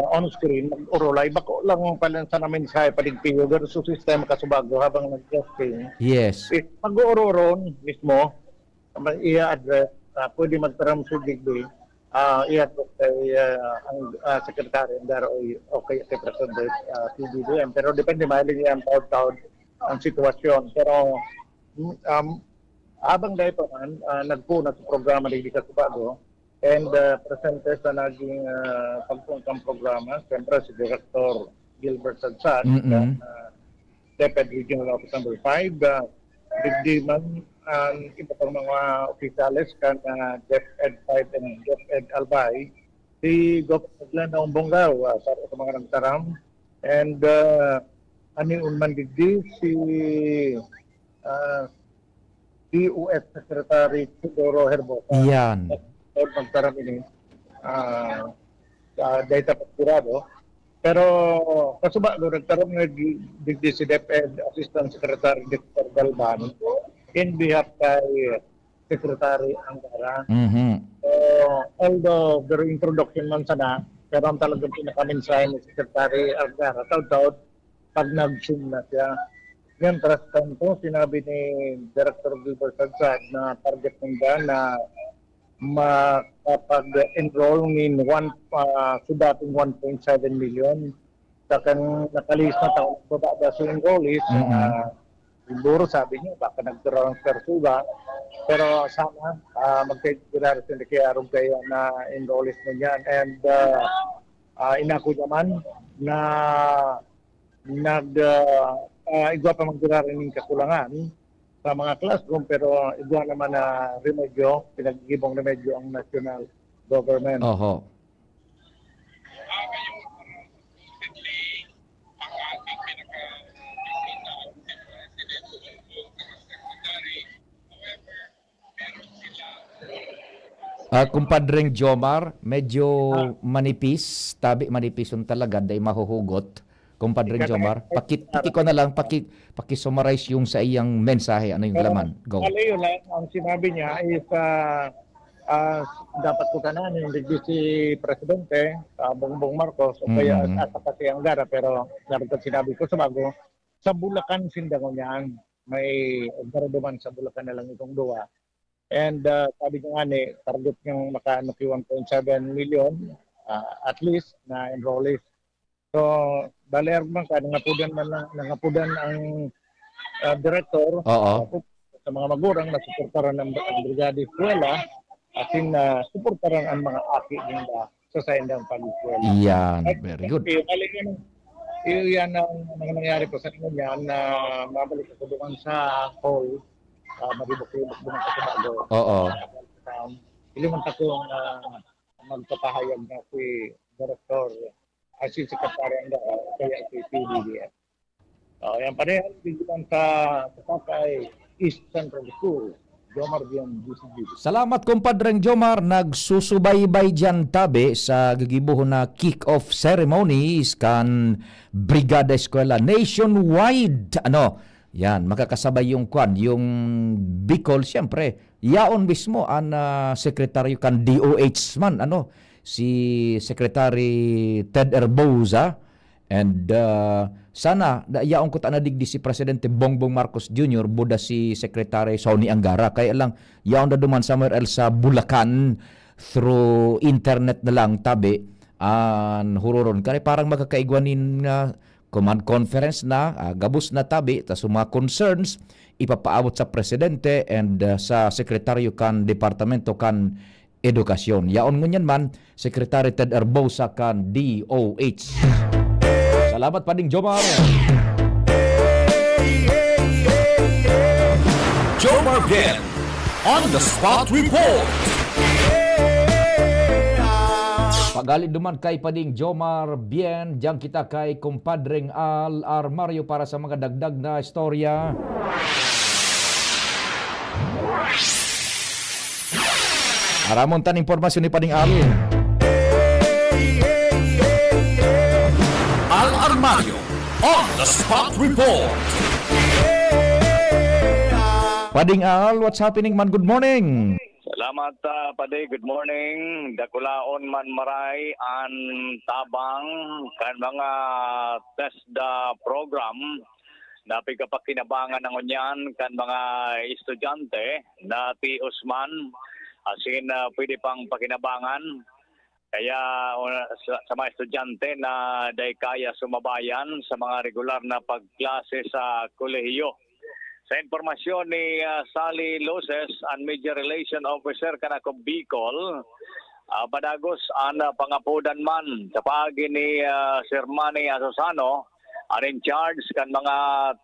on-screen, mag-urolay, bako lang pala sa namin sa paligpiyo, versus system Kasubago habang nag-testing. Yes. Mag-uroron mismo, i-address, pwede magtaram sa digdi, i-address kay ang Secretary Andara o kay President PBBM. Pero depende mahilig yan taon-taon ang sitwasyon. Pero habang dahil pa man, nagpuna sa programa ng Kasubago, and presenters na naging pagpuntang programa, siyempre si Director Gilbert Sadsad, Deputy Regional Office Number 5, Digdiman, iba pang mga opisyalis kan DepEd 5 and DepEd Albay, si Governor Glenn Bonggao sa mga nagtaram, and aning unman digdi si DOF Secretary Teodoro Herbosa. Yan. Magtaram ini data pagkurado, pero Kasubago nagtaram na digdi si DepEd Assistant Secretary Dr. Galban in behalf kay Secretary Angara. Although the introduction man sana, pero ang talagang pinakamensahe ni Secretary Angara taw-taw pag nag-zoom na siya. Ngayon, trust po, sinabi ni Director Gilbert Sadsad na target nila na makapag-enroll ng sudating 1.7 million. Sa nakalis na taon, bababa sa enrollees, siguro sabi niyo, baka nag-transfer suba. Pero sana, magkailangan sila kaya aron kaya na enrollees mo yan. And inako naman na igwa pa magdirarin ng kakulangan sa mga classroom, pero igwa naman na remedyo, pinag-ibong remedyo ang national government. Oho. Kumpadreng Jomar, medyo manipis, tabi manipis yung talaga, dahil mahuhugot. Kumpadreng Jomar, ko na lang, paki-summarize yung sa iyang mensahe, ano yung laman. Go. Yun lang, ang sinabi niya is dapat ko kanan yung si Presidente, Bongbong Marcos, o kaya at si Angara, pero narito sinabi ko sa bago, sa Bulacan sindangon niyan, may duman sa Bulacan na lang itong duwa. And sabi niya nga ni, target niyang maka-1.7 million at least na enrollees. So, balayar man ka, nangapudan ang director sa mga magurang na suportaran ng Brigada Eskwela at suportaran ang mga aki nila sa saindang pag-eskwela. Yan, very good. Iyan ang mga nangyari po sa inyo niyan na mabalik ako doon sa hall, maribok-ribok doon sa Kasubago. Iliman akong magpapahayag na si Director si Secretary Angara, kaya si PBBM. Yan parehan, bigyan sa Pasakay East Central School, Jomar Dion, DCGB. Salamat, Kumpadreng Jomar. Nagsusubaybay dyan tabi sa gigibuhon na kick-off ceremonies kan Brigada Eskwela nationwide. Yan, makakasabay yung yung Bicol, siyempre. Yaon mismo ang sekretaryo kan DOH man, si Secretary Ted Erboza, and sana yaong ko tanadigdi si Presidente Bongbong Marcos Jr. buda si Secretary Sonny Angara, kaya lang yaong duman somewhere else sa Bulacan through internet na lang tabi an huroron kaya parang magkakaigwanin command conference na, gabus na tabi, ta mga concerns, ipapaabot sa Presidente and sa Sekretaryo kan Departamento kan Edukasyon. Yaon ngunyan man, Secretary Ted Arbosa kan DOH. Salamat pa ding Jomar. Jomar Bien on the spot report. Pagali duman kay pading Jomar Bien, diyan kita kay kumpadreng Al Armario para sa mga dagdag na istorya. Aramon tan impormasyon ni pading Al. Al Armario on the spot report. Pading Al, what's happening man? Good morning. Salamat Paday, good morning. Dakulaon man maray an tabang kan mga TESDA program na pigapakinabangan ng unyan kan mga estudyante na ti Usman asin pwede pang pakinabangan. Kaya sa mga estudyante na day kaya sumabayan sa mga regular na pagklase sa kolehiyo. Sa informasyon ni Sally Loses, ang Media Relation Officer kanako Bicol, padagos ang pangapudan man sa pagi ni Sir Manny Asosano, ang in charge kan mga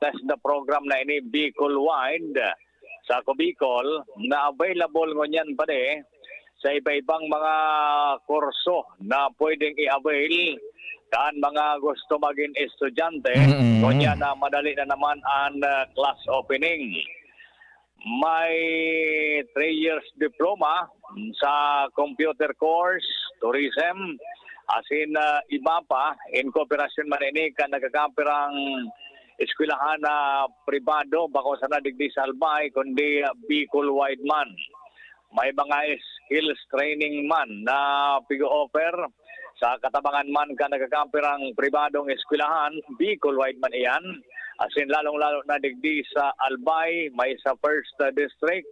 test na program na ini Bicol-wide sa Bicol, na available ngunyan pa sa iba-ibang mga kurso na pwedeng i-avail kan mga gusto maging estudyante, kunya na madali na naman ang class opening. May 3 years diploma sa computer course, tourism, asin iba pa, in cooperation man ini kan nagkakapirang eskwelahan na pribado, bako sa nadigdi sa Albay, kundi Bicol-wide man. May mga skills training man na pigo-offer sa katabangan man ka nagkakampirang pribadong eskwelahan, Bicol-wide man iyan. Asin lalong-lalo na digdi sa Albay, may sa 1st District,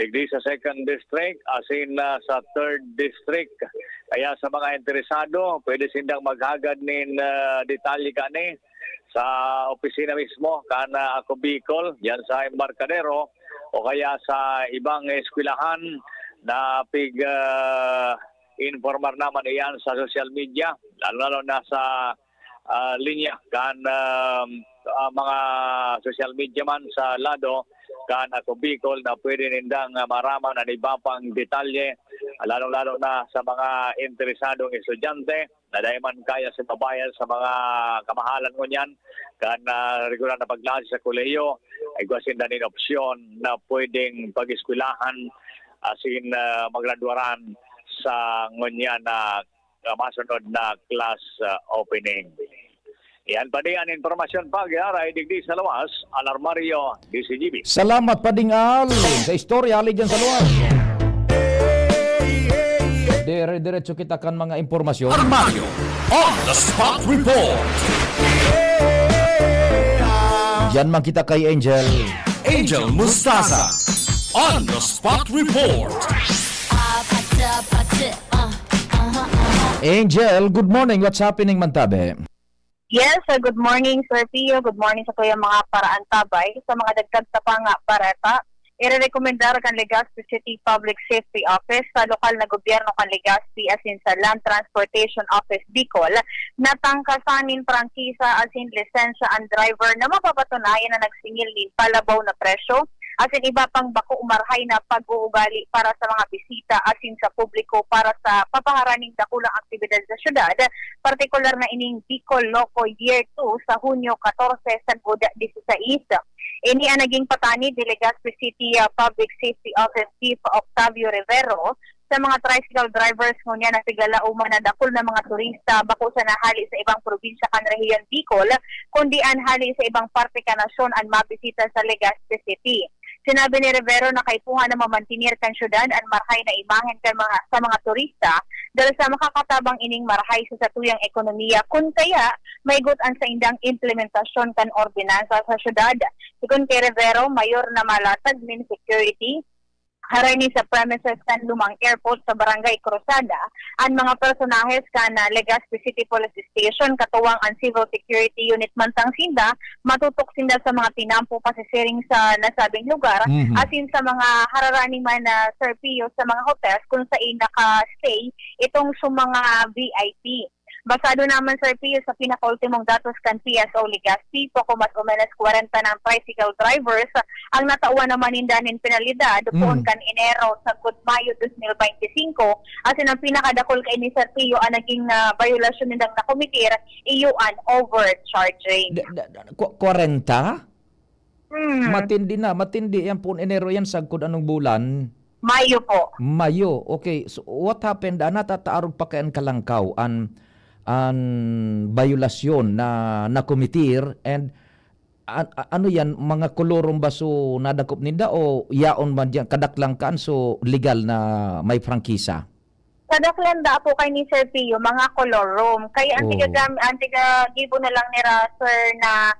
digdi sa 2nd District, asin sa 3rd District. Kaya sa mga interesado, pwede sindang maghagad nin detalye kani sa opisina mismo, kana ako Bicol, yan sa Embarcadero, o kaya sa ibang eskwelahan na informar naman iyan sa social media, lalo na sa linya kan mga social media man sa lado kan ako Bicol na pwede nindang maraman na iba pang detalye, lalo na sa mga interesadong estudyante na dahil man kaya sa babayan sa mga kamahalan mo niyan kan regular na pagklase sa kolehiyo, ay gwasin na nin opsyon na pwedeng pag-eskwelahan asin maggraduaran sa ngunyan na masunod na class opening. Yan pa din ang informasyon pag-iaray digdi sa Luwas, Al Armario, DCGB. Salamat Pading Al sa istorya ali dyan sa Luwas. Dire-diretso kita kan mga informasyon. Armario on the spot report. Diyan man kita kay Angel. Angel Mustasa on the spot report. Angel, good morning. What's happening man tabi? Yes, good morning Sir Pio. Good morning sa kuya mga paraan tabay. Sa mga dagdag sa panga parata, irerekomendar kan Legazpi City Public Safety Office sa lokal na gobyerno kan Legazpi asin sa Land Transportation Office Bicol na tangkasanin prangkisa asin lisensya ang driver na mapapatunayan na nagsingil ni palabaw na presyo asin iba pang bako umarhay na pag-uugali para sa mga bisita asin sa publiko para sa papaharaning dakulang aktibidad sa syudad, partikular na ining Bicol Loco Year 2 sa Hunyo 14 sa 16. Ini ang naging patani ni Legazpi City Public Safety Office Chief Octavio Rivero sa mga tricycle drivers ngunya na tigalauman na dakol na mga turista bako sa nahali sa ibang probinsya kan rehiyon Bicol, kundi anhali sa ibang parte ka nasyon ang mabisita sa Legazpi City. Sinabi ni Rivero na kaipuhan na mamantinir kan syudad ang marhay na imahen kan sa mga turista dahil sa makakatabang ining marhay sa satuyang ekonomiya kun kaya may gutan sa indang implementasyon kan ordinansa sa syudad. Sigun kay Rivero, mayor na malatag nin security haray sa premises kan lumang airport sa Barangay Cruzada, ang mga personahes na Legazpi City Police Station, katuwang ang Civil Security Unit Mantang Sinda, matutok sinda sa mga tinampo pasisiring sa nasabing lugar, asin sa mga hararani man na serpio sa mga hotels kung saan naka-stay itong sa mga VIP. Basado naman, Sir Pio, sa pinaka-ultimong datos kan PSO Legazpi, poco mas o menos 40 ng tricycle drivers ang natauan naman indanin penalidad doon kan Enero sa Mayo 2025. Asin ang pinakadakol kay ni Sir Pio ang naging violasyon nindang nakomitir, iyon overcharging. 40? Matindi yan po. Enero yan, sagkod anong bulan? Mayo po. Mayo, okay. So what happened? Natataarog pa kayan kalangkaw an violasyon na nakomitir, and ano yan, mga kolorong baso nadakop ninda o yaon man dyan kadaklang kan so legal na may prangkisa? Kadaklanda po kay ni Sir Pio, mga color room. Kaya antiga gibo na lang nila Sir na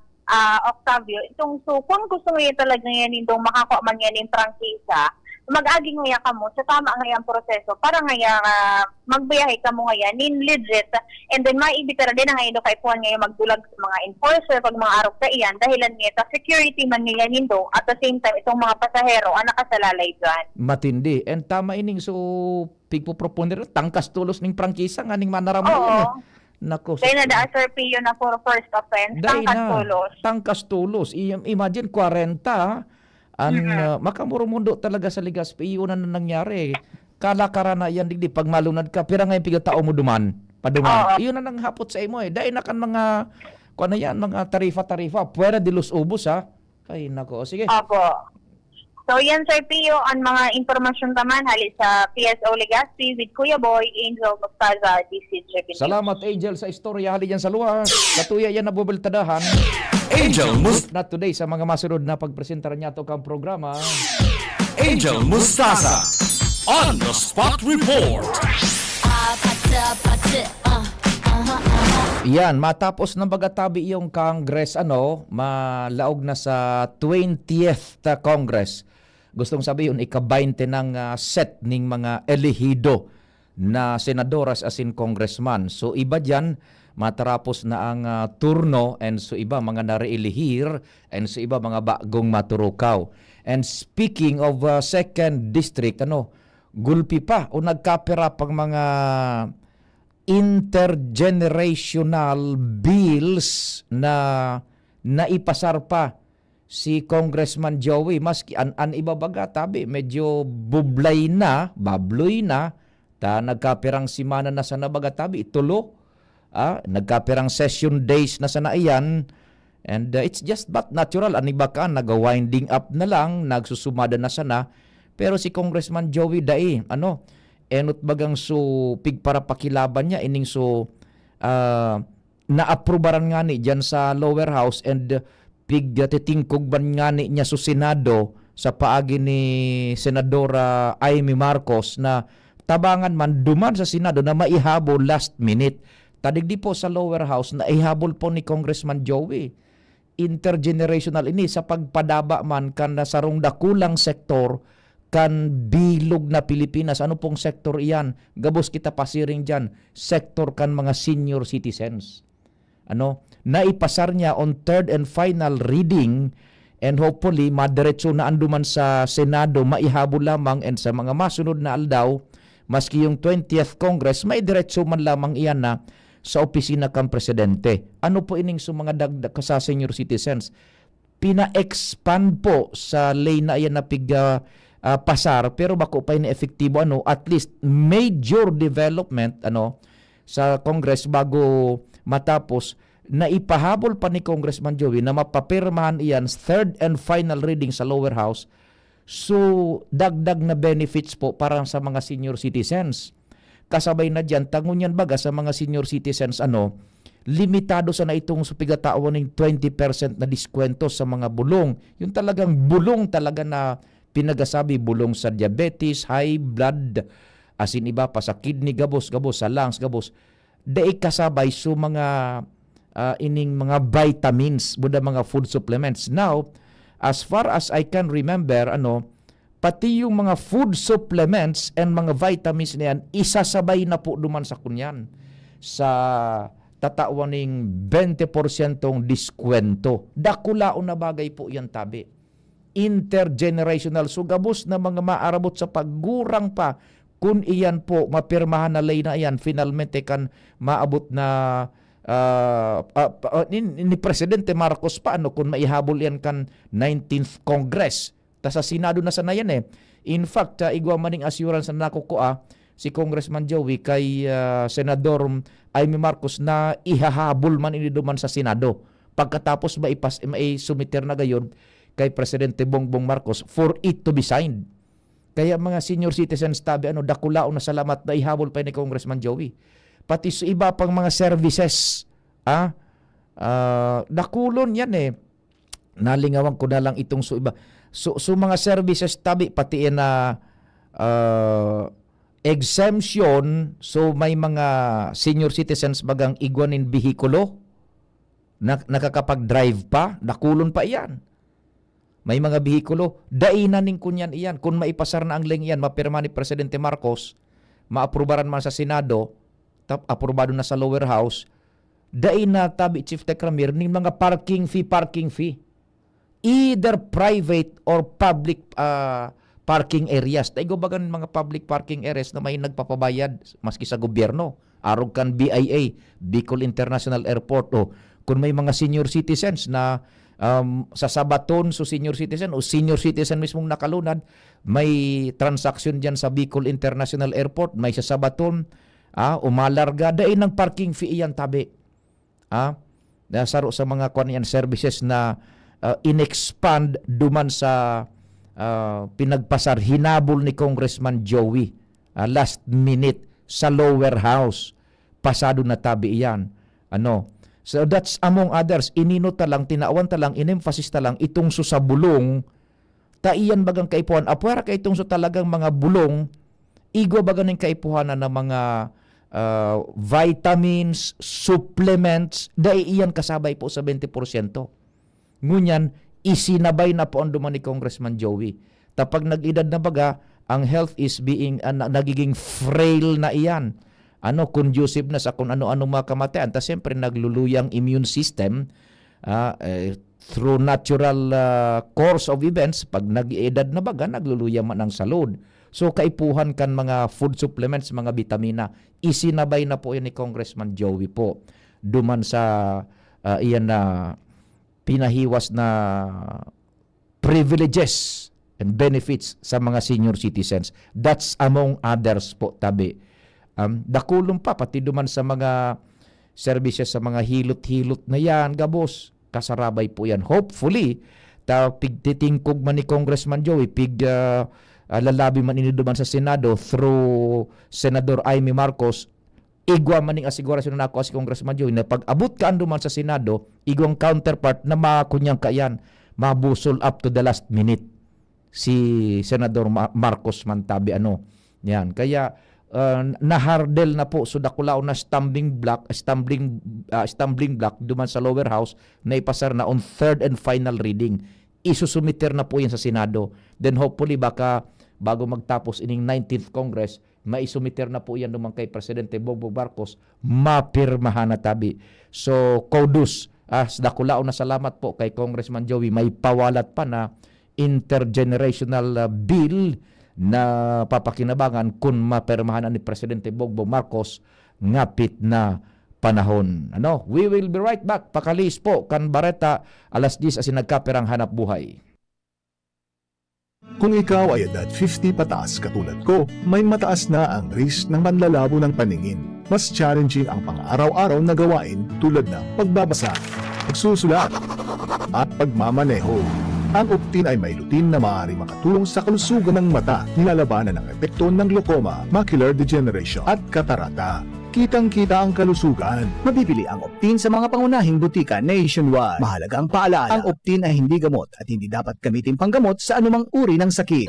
Octavio. Itong so, kung gusto mo yun talaga yan itong makakuha man yan yung prangkisa, mag-aging ngaya ka mo sa tama ngayang proseso para ngaya magbiyahe ka mo ngayon in legit, and then maibitara din ngayon kay puwan ngayon magdulag sa mga enforcer pag mga arog ka iyan dahilan nito security man ngayon nindo at the same time itong mga pasahero ang nakasalalay dyan. Matindi. And tama ining so pigpo-proponer tangkas tulos ning prangkisa nga ning manaraman. Nako. Dahil na da Sir Pio na for first offense, tangkas tulos. Imagine 40 makamurumundo talaga sa Legazpi. Iyon na nangyari. Kalakara na yan digdi pag malunad ka pira ngayon pigatao mo paduman. Iyon na nang hapot sa imo dahil na kan mga mga tarifa puwera di los ubos ha. Ay nako, sige. Opo. So yan Sir Pio, ang mga informasyon taman hali sa PSO Legazpi with Kuya Boy, Angel Mostaza, DCGB. Salamat Angel sa istorya hali yan sa luwas. Katuya yan na bubiltadahan. Angel Not today sa mga masunod na pagpresentar niya to kang programa. Angel Mustaza on the Spot Report. Yan, matapos ng bagatabi yung Congress, malaog na sa 20th Congress. Gustong sabihin, ika-20 ng set ng mga elehido na senadoras asin congressman. So iba dyan, matarapos na ang turno, and so iba mga nareelihir, and so iba mga bagong maturukaw. And speaking of second district, gulpi pa o nagkapera pang mga intergenerational bills na naipasar pa si Congressman Joey. Maski an ibabaga tabi medyo babloy na nagkapirang simana na sa nabaga tabi itulo nagkapirang session days na sa naiyan, and it's just but natural anibaka naga-winding up na lang, nagsusumada na sana, pero si Congressman Joey dai enot bagang so pig para pakilaban niya ining so naaprubaran nga ni dyan sa lower house, and pig titingkog ban nga ni niya sa Senado sa paagi ni Senadora Amy Marcos na tabangan man duman sa Senado na maihabol last minute. Tadigdi po sa lower house na ihabol po ni Congressman Joey. Intergenerational ini sa pagpadaba man kan sarong dakulang sektor kan bilog na Pilipinas. Ano pong sektor iyan? Gabos kita pasiring dyan. Sektor kan mga senior citizens. Naipasar niya on third and final reading, and hopefully madiretso na anduman sa Senado, maihabol lamang, and sa mga masunod na aldaw, maski yung 20th Congress, maidiretso man lamang iyan na sa opisina kang presidente. Ano po ining sa mga dagdag sa senior citizens? Pina-expand po sa lay na iyan na pasar, pero bako pa ina-efektibo at least major development sa Congress bago matapos na ipahabol pa ni Congressman Joey na mapapirmahan iyan third and final reading sa lower house. So dagdag na benefits po para sa mga senior citizens. Kasabay na dyan, tangunyan baga sa mga senior citizens limitado sa na itong supigatawan ng 20% na diskwento sa mga bulong. Yung talagang bulong talaga na pinagasabi, bulong sa diabetes, high blood, asin iba pa sa kidney, gabos, sa lungs, gabos. Daig kasabay so mga ining mga vitamins, buda mga food supplements. Now, as far as I can remember, pati yung mga food supplements and mga vitamins na yan, isasabay na po duman sa kunyan sa tatawaning 20% diskwento. Dakulaon na bagay po yan tabi. Intergenerational. So gabos na mga maarabot sa paggurang pa kung iyan po mapirmahan na lay na yan, finalmente kan maabot na ni Presidente Marcos pa kung maihabol yan kan 19th Congress. Ta sa Senado na sana yan eh. In fact, igwa maning assurance na nakukuha si Congressman Joey kay Senador Amy Marcos na ihahabol man ini duman sa Senado. Pagkatapos maisumiter na gayon kay Presidente Bongbong Marcos for it to be signed. Kaya mga senior citizens tabi dakulao na salamat na ihabol pa ni Congressman Joey. Pati sa iba pang mga services, dakulon yan eh. Nalingawan ko na lang itong iba. So mga services tabi pati na exemption, so may mga senior citizens bagang igwanin bihikulo nakakapag-drive pa, dakulon pa iyan. May mga bihikulo, dainan ning kunyan iyan. Kung maipasar na ang ling iyan, mapirma ni Presidente Marcos, maaprubaran man sa Senado, aprobado na sa lower house, dain na tabi Chief Tekramir ning mga parking fee. Either private or public parking areas. Taigo bagan mga public parking areas na may nagpapabayad maski sa gobyerno. Arog kan BIA, Bicol International Airport. O kung may mga senior citizens na sa Sabaton, so senior citizen o senior citizen mismong nakalunad, may transaction dyan sa Bicol International Airport, may sa Sabaton, umalarga, dain ng parking fee yan tabi. Nasaro sa mga services na in-expand duman sa pinagpasar, hinabol ni Congressman Joey last minute sa lower house. Pasado na tabi iyan. So that's among others, inino talang, tinaawan talang, in-emphasis talang itong sa bulong, taiyan bagang kaipuhan, apwera ka itong talagang mga bulong, igwa bagang ng kaipuhanan ng mga vitamins, supplements, iyan kasabay po sa 20%. Ngunyan, isinabay na po ang duman ni Congressman Joey. Tapag nag-edad na baga, ang health is being, nagiging frail na iyan. Conducive na sa kung ano-ano mga kamatayan. Ta siyempre nagluluyang immune system through natural course of events. Pag nag-edad na baga, nagluluyang man ang salud. So kaipuhan kan mga food supplements, mga vitamina. Isinabay na po yan ni Congressman Joey po. Duman sa iyan na pinahiwas na privileges and benefits sa mga senior citizens. That's among others po tabi. Dakulong pa pati duman sa mga services sa mga hilot-hilot na yan, gabos, kasarabay po yan. Hopefully, pigtitingkog man ni Congressman Joey, lalabi man ini duman sa Senado through Senador Amy Marcos, igwa man ning asigurasyon na ako si Congressman Joey na pag abot ka duman sa Senado, igwang counterpart na makunyang kayan, mabusol up to the last minute si Senador Marcos man tabi yan. Kaya nahardel na po so dakulao na stumbling block duman sa lower house na ipasar na on third and final reading. Isusumiter na po yan sa Senado. Then hopefully baka bago magtapos ining 19th Congress, maisumiter na po yan duman kay Presidente Bongbong Marcos, mapirmahan na tabi. So kodus, dakulao na salamat po kay Congressman Joey, may pawalat pa na intergenerational bill na papakinabangan kung mapermahan ni Presidente Bongbong Marcos ngapit na panahon. We will be right back. Pakalis po kan Bareta, 10:00 as nagkaperang hanap buhay. Kung ikaw ay edad 50 pataas katulad ko, may mataas na ang risk ng panlalabo ng paningin. Mas challenging ang pang-araw-araw na gawain tulad ng pagbabasa, pagsusulat, at pagmamaneho. Ang Optin ay may lutin na maaari makatulong sa kalusugan ng mata, nilalabanan ang epekto ng glaucoma, macular degeneration at katarata. Kitang-kita ang kalusugan. Mabibili ang Optin sa mga pangunahing butika nationwide. Mahalaga ang paalala, ang Optin ay hindi gamot at hindi dapat gamitin panggamot sa anumang uri ng sakit.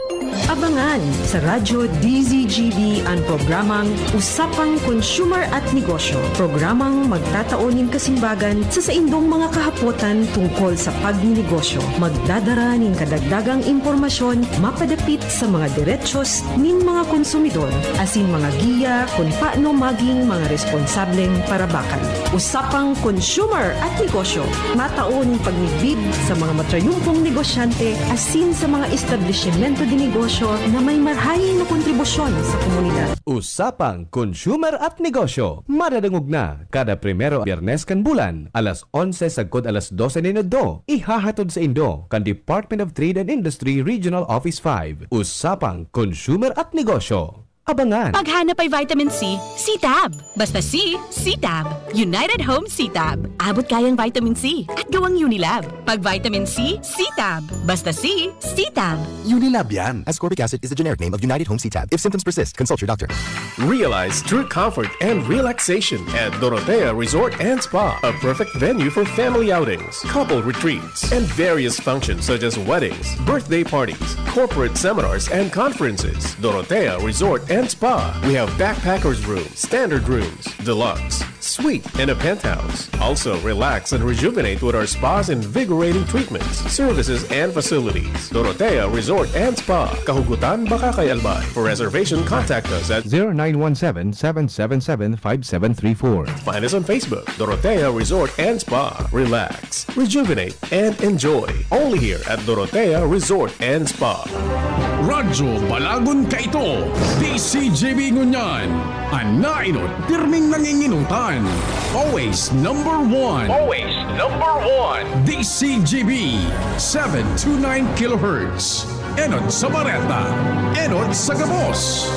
Abangan sa Radyo DZGB ang programang Usapang Consumer at Negosyo. Programang magtataunin kasimbagan sa saindong mga kahapotan tungkol sa pagninegosyo. Magdadara nin kadagdagang impormasyon mapadapit sa mga diretsyon nin mga konsumidor asin mga giya kung paano maging mga responsableng parabakal. Usapang Consumer at Negosyo. Mataunin pagnigbib sa mga matrayumpong negosyante asin sa mga establishmento di negosyo na may marhayin na kontribusyon sa komunidad. Usapang Consumer at Negosyo. Madadangog na kada primero Biyernes kan bulan, alas 11 sagkod alas 12 nino. Ihahatod sa Indo kan Department of Trade and Industry Regional Office 5. Usapang Consumer at Negosyo. Abangan! Paghanap ay vitamin C, C-Tab. Basta C, C-Tab. United Home C-Tab. Abot kayang vitamin C at gawang Unilab. Pag vitamin C, C-Tab. Basta C, C-Tab. Unilab yan. Ascorbic acid is the generic name of United Home C-Tab. If symptoms persist, consult your doctor. Realize true comfort and relaxation at Dorotea Resort and Spa, a perfect venue for family outings, couple retreats, and various functions such as weddings, birthday parties, corporate seminars, and conferences. Dorotea Resort and Spa. We have backpackers rooms, standard rooms, deluxe, suite, and a penthouse. Also, relax and rejuvenate with our spas and invigorating treatments, services, and facilities. Dorotea Resort and Spa, Kahugutan, Bakakay, Albay. For reservation, contact us at 0917-777-5734. Find us on Facebook, Dorotea Resort and Spa. Relax, rejuvenate, and enjoy. Only here at Dorotea Resort and Spa. Radyo Balagon ka ito. DCGB ngunyan. Anainot, pirming nanginginutan. Always number one. Always number one. DCGB 729 kHz. Enot sa Bareta. Enot sa Gabos.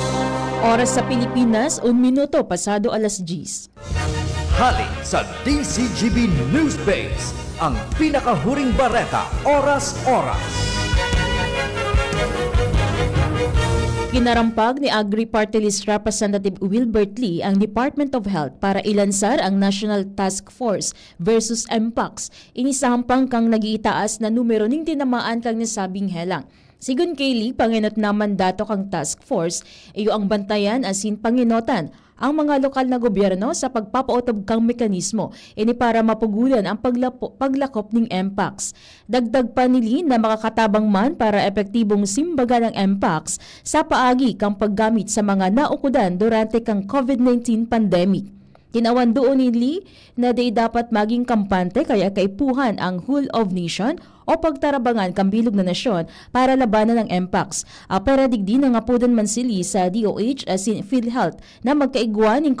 Oras sa Pilipinas, 1 minuto pasado alas 10. Hali sa DCGB News Base, ang pinakahuring bareta, oras-oras. Kinarampag ni Agri-Party List Representative Wilbert Lee ang Department of Health para ilansar ang National Task Force versus MPOX. Inisahampang kang nagiitaas na numero ning tinamaan kang nasabing helang. Sigun kay Lee, panginot na mandato kang task force, iyo ang bantayan asin panginotan ang mga lokal na gobyerno sa pagpapautob kang mekanismo ini para mapugulan ang paglakop ng MPOX. Dagdag pa ni Lee na makakatabang man para epektibong simbaga ng MPOX sa paagi kang paggamit sa mga naukudan durante kang COVID-19 pandemic. Tinawan doon ni Lee na di dapat maging kampante kaya kaipuhan ang whole of nation o pagtarabangan kang bilog na nasyon para labanan ng MPOX. Pero digdi na nga po din man sili sa DOH as in PhilHealth na magkaigwan ng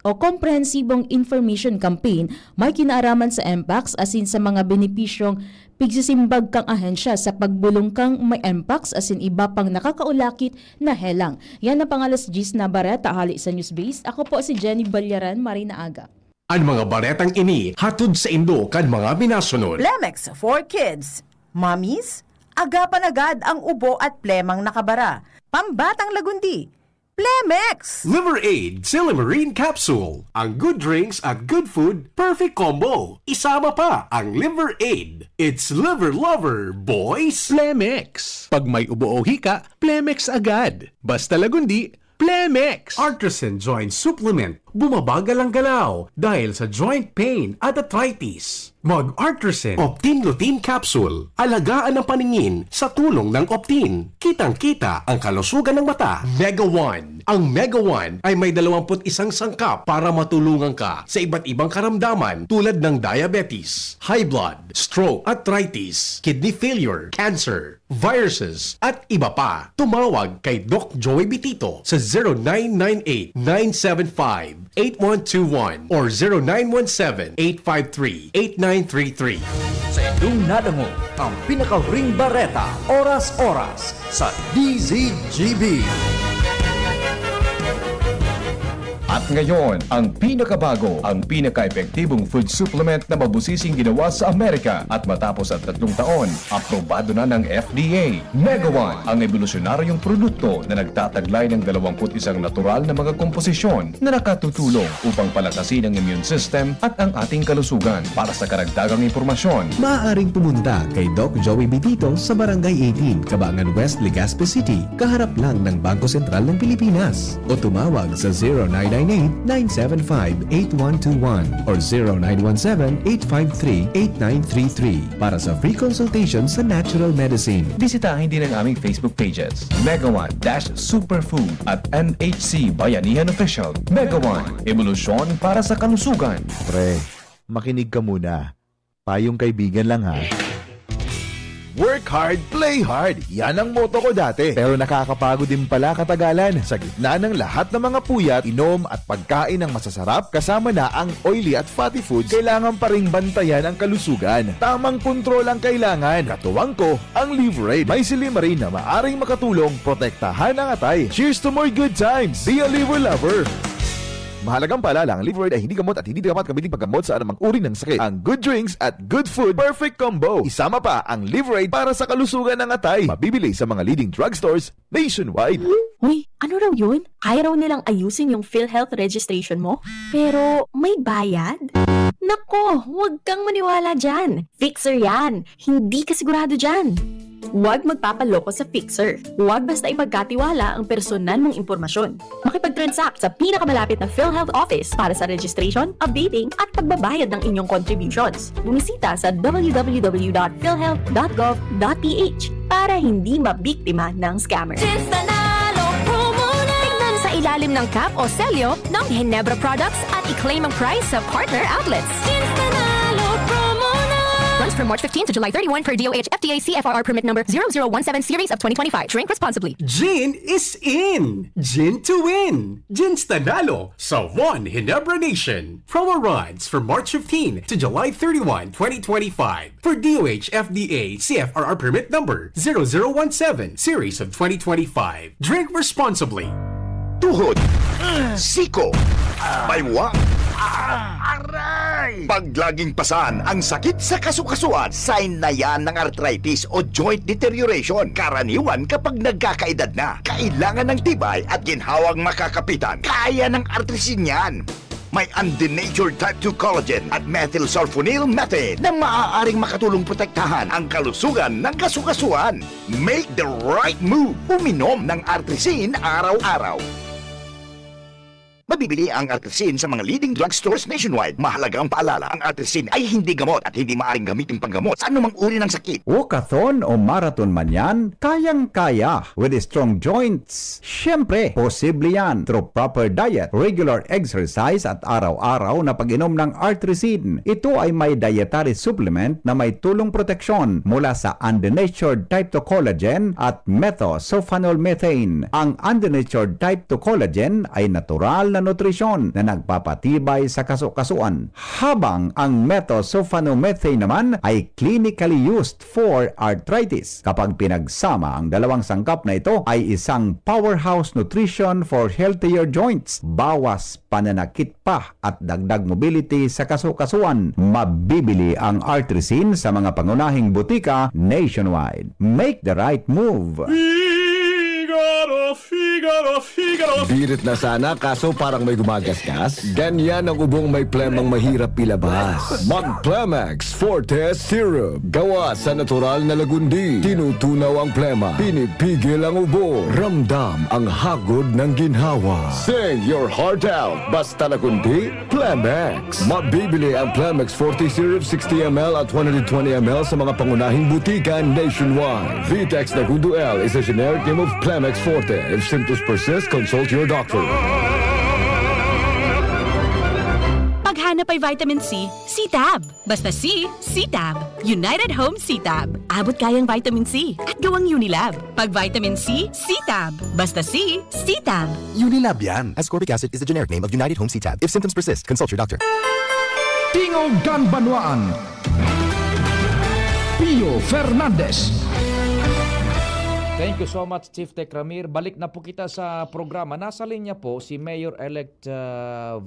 komprehensibong information campaign may kinaaraman sa MPOX asin sa mga benepisyong pigsisimbag kang ahensya sa pagbulong kang may MPOX asin iba pang nakakaulakit na helang. Yan ang pangalas Gis na bareta hali sa Newsbase. Ako po si Jenny Balyaran, Marina Aga. Ang mga baretang ini hatod sa Indo kan mga binasunod. Plemex for Kids. Mommies, agapan agad ang ubo at plemang nakabara. Pambatang lagundi. Plemex! Liver Aid Silimarine Capsule. Ang good drinks at good food, perfect combo. Isama pa ang Liver Aid. It's liver lover, boys! Plemex. Pag may ubo o hika, Plemex agad. Basta lagundi, Plemex. Artisan Joint Supplement. Bumabagal ang galaw dahil sa joint pain at arthritis. Mag-Artisan Optin Lutein Capsule. Alagaan ang paningin sa tulong ng Optin. Kitang-kita ang kalusugan ng mata. Mega One. Ang Mega One ay may 21 sangkap para matulungan ka sa iba't ibang karamdaman tulad ng diabetes, high blood, stroke, arthritis, kidney failure, cancer, viruses, at iba pa. Tumawag kay Doc Joey Bitito sa 0998-975-8121 or 0917-853-8933. Sa inyong nadango, ang pinakahuring bareta, oras-oras sa DZGB. At ngayon, ang pinakabago, ang pinaka-epektibong food supplement na mabusising ginawa sa Amerika at matapos at 3 taon, aprobado na ng FDA. Mega One, ang evolusyonaryong produkto na nagtataglay ng 21 natural na mga komposisyon na nakatutulong upang palakasin ang immune system at ang ating kalusugan. Para sa karagdagang impormasyon, Maaaring pumunta kay Doc Joey Bitito sa Barangay 18, Cabangan West, Legazpi City, kaharap lang ng Bangko Sentral ng Pilipinas. O tumawag sa 0998-975-8121 or 0917-853-8933 para sa free consultation sa natural medicine. bisitahin din ang aming Facebook pages, Mega One Superfood at NHC Bayanihan Official. Mega One, evolusyon para sa kalusugan. Pre, makinig ka muna. Payong kaibigan lang ha. Work hard, play hard. Yan ang motto ko dati. Pero nakakapagod din pala katagalan. Sa gitna ng lahat ng mga puyat, inom at pagkain ng masasarap, kasama na ang oily at fatty foods, kailangan pa ring bantayan ang kalusugan. Tamang kontrol ang kailangan. Katuwang ko, ang Liverade. May silimarin na maaring makatulong protektahan ang atay. Cheers to more good times. Be a liver lover. Mahalagang paalala, ang Liverade ay hindi gamot at hindi dapat gamitin paggamot sa anumang uri ng sakit. Ang good drinks at good food, perfect combo. Isama pa ang Liverade para sa kalusugan ng atay. Mabibili sa mga leading drugstores nationwide. Uy, ano raw yun? Kaya raw nilang ayusin yung PhilHealth registration mo? Pero may bayad? Nako, huwag kang maniwala dyan. Fixer yan. Hindi ka sigurado dyan. Huwag magpapaloko sa Fixer. Huwag basta ipagkatiwala ang personal mong impormasyon. Makipag-transact sa pinakamalapit na PhilHealth office para sa registration, updating at pagbabayad ng inyong contributions. Bumisita sa www.philhealth.gov.ph para hindi mabiktima ng scammer. Tignan sa ilalim ng cap o selyo ng Ginebra products at i-claim ang price sa partner outlets. Runs from March 15 to July 31 per DOH FDA CFRR permit number 0017 series of 2025. Drink responsibly. Gin is in! Gin to win! Gin's Tanalo sa One Ginebra Nation. Promo runs from March 15 to July 31, 2025 for DOH FDA CFRR permit number 0017 series of 2025. Drink responsibly. Tuhod, siko, baywa, aray! Pag laging pasan ang sakit sa kasukasuan, sign na yan ng arthritis o joint deterioration. Karaniwan kapag nagkakaedad na, kailangan ng tibay at ginhawang makakapitan. Kaya ng artrisin yan. May undenatured type 2 collagen at methylsulfonyl methane na maaaring makatulong protektahan ang kalusugan ng kasukasuan. Make the right move. Uminom ng artrisin araw-araw. Mabibili ang artrisin sa mga leading drugstores nationwide. Mahalagang paalala, ang artrisin ay hindi gamot at hindi maaaring gamitin panggamot sa anumang uri ng sakit. Walkathon o marathon man yan, kayang-kaya with strong joints. Siyempre, posible yan through proper diet, regular exercise at araw-araw na pag-inom ng artrisin. Ito ay may dietary supplement na may tulong proteksyon mula sa undenatured type 2 collagen at methylsulfonylmethane. Ang undenatured type 2 collagen ay natural na nutrisyon na nagpapatibay sa kasukasuan, habang ang methylsulfonylmethane naman ay clinically used for arthritis. Kapag pinagsama ang dalawang sangkap na ito ay isang powerhouse nutrition for healthier joints, bawas pananakit pa at dagdag mobility sa kasukasuan. Mabibili ang artrisin sa mga pangunahing butika nationwide. Make the right move. Figaro. Birit na sana kaso parang may gumagasgas. Ganyan ang ubong may plemang mahirap ilabas. Mag-Plemex Forte Syrup. Gawa sa natural na lagundi. Tinutunaw ang plema. Pinipigil ang ubo. Ramdam ang hagod ng ginhawa. Sing your heart out. Basta lagundi, Plemex. Mabibili ang Plemex Forte Syrup 60 ml at 120 ml sa mga pangunahing butika nationwide. Vitex Nagundo L is a generic name of Plemex Forte. If symptoms persist, consult your doctor. Paghanap ay vitamin C, C-Tab. Basta C, C-Tab. United Home C-Tab. Abot kayang vitamin C at gawang Unilab. Pag vitamin C, C-Tab. Basta C, C-Tab. Unilab yan. Ascorbic acid is the generic name of United Home C-Tab. If symptoms persist, consult your doctor. Tingog Ganbanwaan. Pio Fernandez. Thank you so much, Chief Tekramir. Balik na po kita sa programa. Nasa linya po si Mayor-elect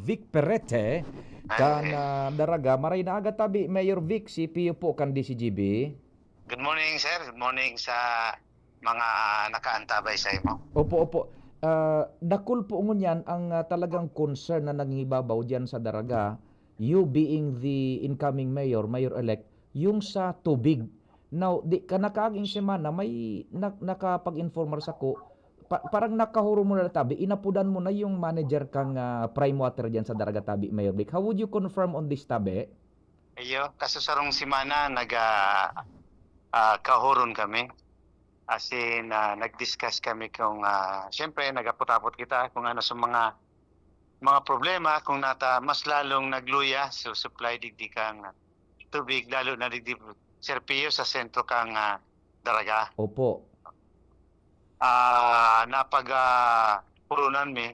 Vic Perete kan Daraga. Maray na aga tabi, Mayor Vic, CPU po kan DCGB. Good morning, sir. Good morning sa mga nakaantabay sa imo. Opo. Dakul po ngunyan ang talagang concern na nangingibabaw diyan sa Daraga, you being the incoming mayor, Mayor-elect, yung sa tubig. Now, di ka nakaaging semana, may nakapag-informer sa ko, parang nakahuro mo na tabi, inapudan mo na yung manager kang prime water dyan sa Daraga tabi, Mayor Vic. How would you confirm on this tabi? Ayo, kaso sarong semana kahuron kami. As in, nag-discuss kami kung, siyempre, nagapot-apot kita kung ano sa mga problema, kung mas lalong nagluya sa supply digdikang tubig, lalo na digdig Serpio sa sentro kang Daraga. Opo. Purunan mi,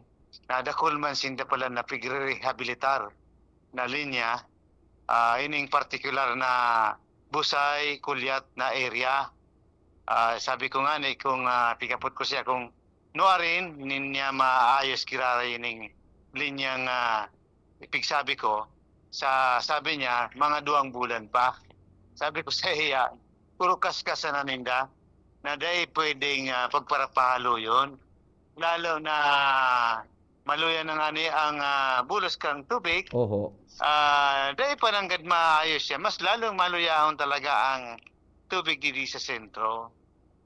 nadakol man sinda pala na pigre-rehabilitar na linya, ining particular na Busay, Kulyat na area. Sabi ko nga ni, kung pikapot ko siya, kung nuarin, ninya maayos kirara ining linyang ipigsabi ko, sabi niya, mga 2 bulan pa. Sabi ko sa iya, puro kaskasan na ninda, na dahil pwedeng pagparapahalo yun. Lalo na maluyan na nga ni ang bulos kang tubig. Oho. Dahil pa nanggad maayos siya, mas lalong maluyahon talaga ang tubig dito sa sentro.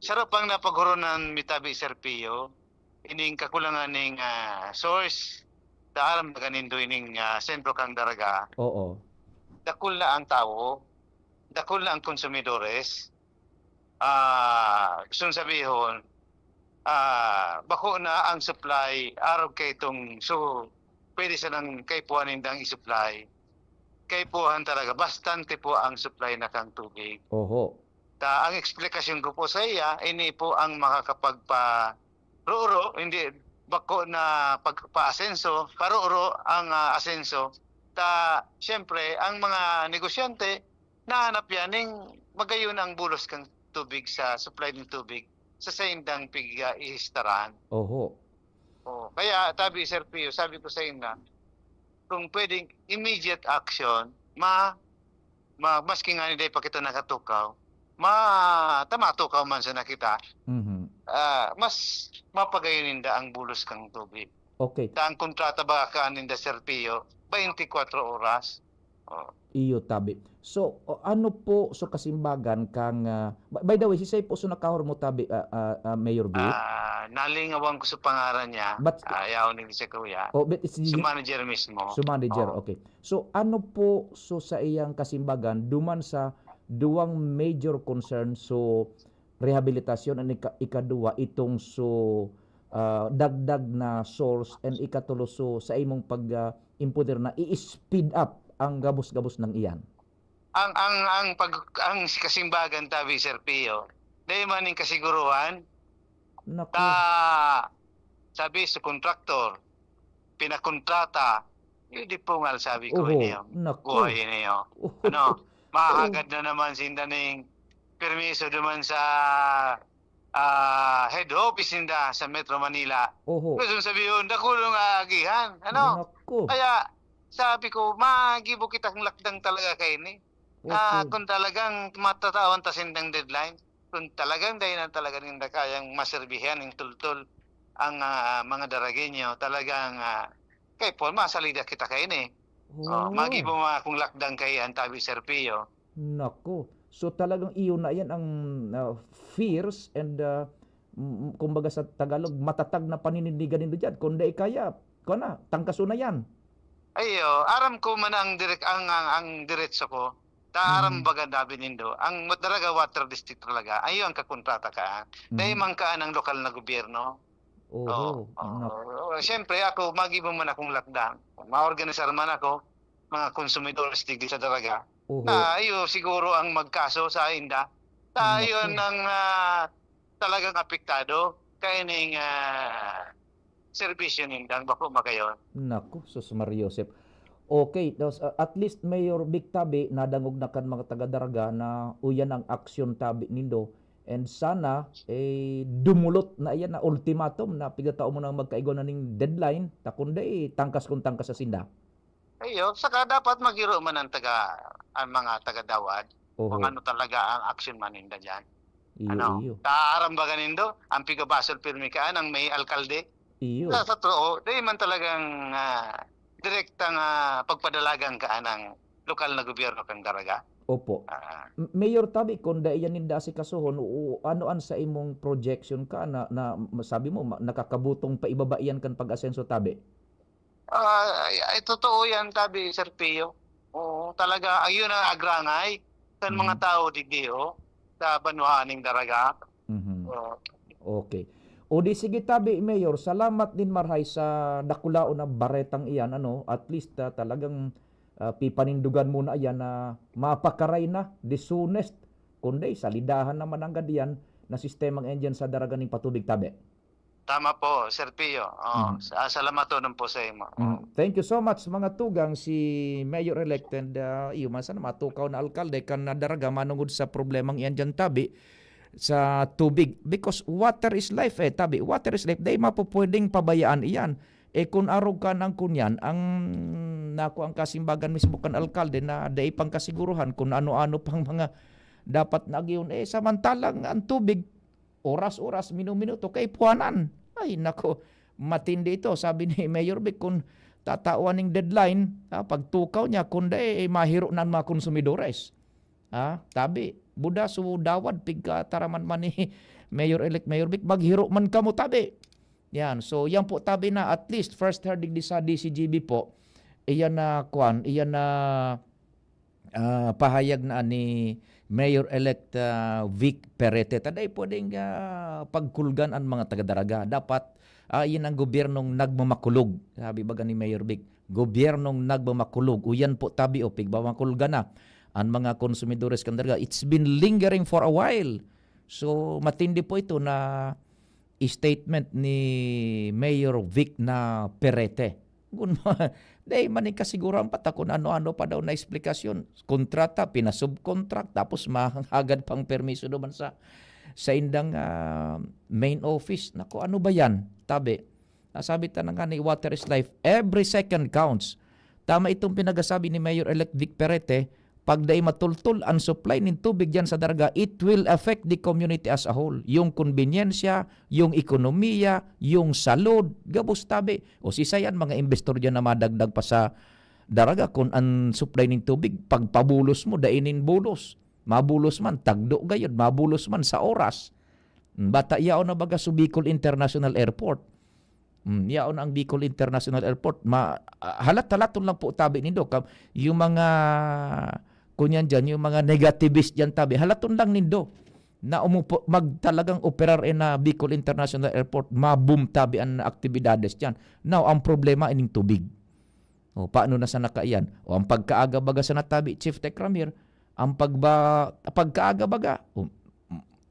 Sarap ang napaghurunan mitabi Serpio, ining kakulangan ng source, daalam na ganindo ining sentro kang Daraga. Oo. Dakul na ang tao, dakul na ang konsumidores. Gusto sabihon, bako na ang supply, araw kay itong, so pwede sa nang kaipuan nindang i-supply. Kaipuhan talaga, bastante po ang supply na kang tubig. Oho. Ang eksplikasyon ko po sa iya, ini po ang makakapagpa-roro, hindi bako na pagpa-asenso, paroro ang asenso. Siyempre, ang mga negosyante, nahanap yan ng magayon ang bulos kang tubig sa supply ng tubig sa saindang pig-ihistaran. Oho. Kaya tabi Sir Pio, sabi ko sa inyo, kung pwedeng immediate action, maski nga hindi pa kita nakatukaw, tamatukaw man sa nakita, mas mapagayoninda ang bulos kang tubig. Okay. Ang kontrata ba ka ninda Sir Pio, 24 oras. Iyo tabi. So ano po so kasimbagan kang by the way si say po so nakahor mo tabi Mayor Vic? Nalingawang ko sa pangaran niya. Ayaw ni sa kuya. Sa manager mismo. So manager, okay. So ano po so sa iyang kasimbagan duman sa 2 major concern so rehabilitasyon and ikaduwa itong so dagdag na source and ikatulo so sa imong pag-imputer na i-speed up ang gabos-gabos ng iyan. Ang kasimbagan tabi Sir Pio, dahil maning kasiguruhan, sabi sa kontraktor, pinakontrata, hindi pungal sabi ko niyo. Buhay niyo. Mahagad na naman sinda ng permiso duman sa head office ninda sa Metro Manila. Gusto sabihin, dakulong agihan. Kaya, sabi ko, magibo kitang lakdang talaga kayo ni. Kung talagang matatawan ta sindang deadline, kung talagang dahil na talaga ninda kayang maserbihan ng tultul ang mga Daragenyo, talagang kay Paul, masalida kita kayo ni. Magibo kung lakdang kayo ang tabi Sir Pio. Nako. So talagang iyo na yan ang fierce and kumbaga sa Tagalog, matatag na paninindigan nito dyan. Kung di kaya, tangkaso na yan. Ayo, aram ko man ang diretso ko. Aram baga dabi nindo. Ang Daraga Water District talaga, ayo ang kakontrata ka. Dahil man ka ng lokal na gobyerno. Siyempre ako, magibo man akong lakdang. Ma-organisar man ako, mga konsumidores digdi sa Daraga. Ayo siguro ang magkaso sa inda. Tayo ng talagang apektado. Kaya ning serbisyo nindang bako magayon. Naku, sus Mario Joseph. Okay, at least Mayor Vic tabi nadangog na kan mga taga Daraga na uyan ang aksyon tabi nindo And sana dumulot na iyan na ultimatum na pigatao mo nang magkaigo na ning deadline ta kundi tangkas kung tangkas sa sinda. Ayo, saka dapat maghiro man ang mga taga-dawad kung ano talaga ang action man ninda diyan. Iyo. Taaram ba ganindo ang pigabasol pirmi kaan ang may alkalde? Iyo. Sa totoo, di man talagang direktang pagpadalagan kaan ng lokal na gobyerno kang Daraga. Opo. Mayor Tabi, kung daiyan ninda si kasuhon, anoan sa imong projection ka na sabi mo, nakakabutong paibabaiyan kan pag-asenso Tabi? Ay, totoo yan, Tabi, Sir Pio. Oo, talaga, ayun ang agrangay sa mga tao digdio sa banwaning Daraga. Okay. O di sige Tabi, Mayor, salamat din marhay sa dakulao na baretang iyan, at least talagang pipanindugan muna yan na mapakaray na the soonest kundi salidahan naman ang gadiyan na sistemang engine sa Daraga ng patubig Tabi. Tama po, Sir Pio. Salamat po sa imo. Thank you so much mga tugang si Mayor-elect and iyo man sana matukaw na alkalde kan na Daraga manungod sa problemang iyan dyan Tabi sa tubig because water is life Tabi. Water is life. Dahil mapupwedeng pabayaan iyan. Kung arog ka ng kunyan, ang nako ang kasimbagan mismo kan alkalde na day pang kasiguruhan kung ano-ano pang mga dapat nagyon. Samantalang ang tubig, oras-oras, minuto kay puwanan. Ay nako, matindi ito. Sabi ni Mayor Vic, kung tatawan ng deadline, pagtukaw niya, kung mahiro na mga konsumidores. Tabi, buda sudawad, pigkataraman man ni Mayor-elect Mayor Vic, maghiro man ka mo Tabi. Yan. So, yan po Tabi na at least first hearing sa DCGB po, iyan na pahayag na ni Mayor-elect Vic Perete. Taday pwedeng pagkulgan ang mga taga-Daraga. Dapat iyan ang gobyernong nagmamakulog. Sabi ba ni Mayor Vic? Gobyernong nagmamakulog. O yan po Tabi o pigmamakulgan na ang mga konsumidores kan Daraga. It's been lingering for a while. So, matindi po ito na statement ni Mayor Vic na Perete. Dahil maning kasiguran pa ta kung ano-ano pa daw na eksplikasyon. Kontrata, pinasubcontract, tapos mahagad pang permiso naman sa indang main office. Naku, ano ba yan? Tabi, nasabi ta na nga ni Water is Life, every second counts. Tama itong pinagasabi ni Mayor-elect Vic Perete, pag day matultul ang supply ng tubig dyan sa Daraga, it will affect the community as a whole. Yung konbinyensya, yung ekonomiya, yung salud, gabos Tabi. O sisayan mga investor dyan na madagdag pa sa Daraga kung ang supply ng tubig, pagpabulos mo, dainin bulos. Mabulos man, tagdo gayod, mabulos man sa oras. Bata yaon na baga sa Bicol International Airport. Yaon ang Bicol International Airport. Halat-halaton lang po Tabi nindo. Yung mga kunyan dyan, yung mga negativist dyan Tabi, halaton lang nindo na magtalagang operar na Bicol International Airport, maboom Tabi ang aktibidades dyan. Now, ang problema ining tubig. Paano na sa nakaiyan? Ang pagkaaga-baga sa Tabi, Chief Tech Ramir, ang pagkaaga-baga,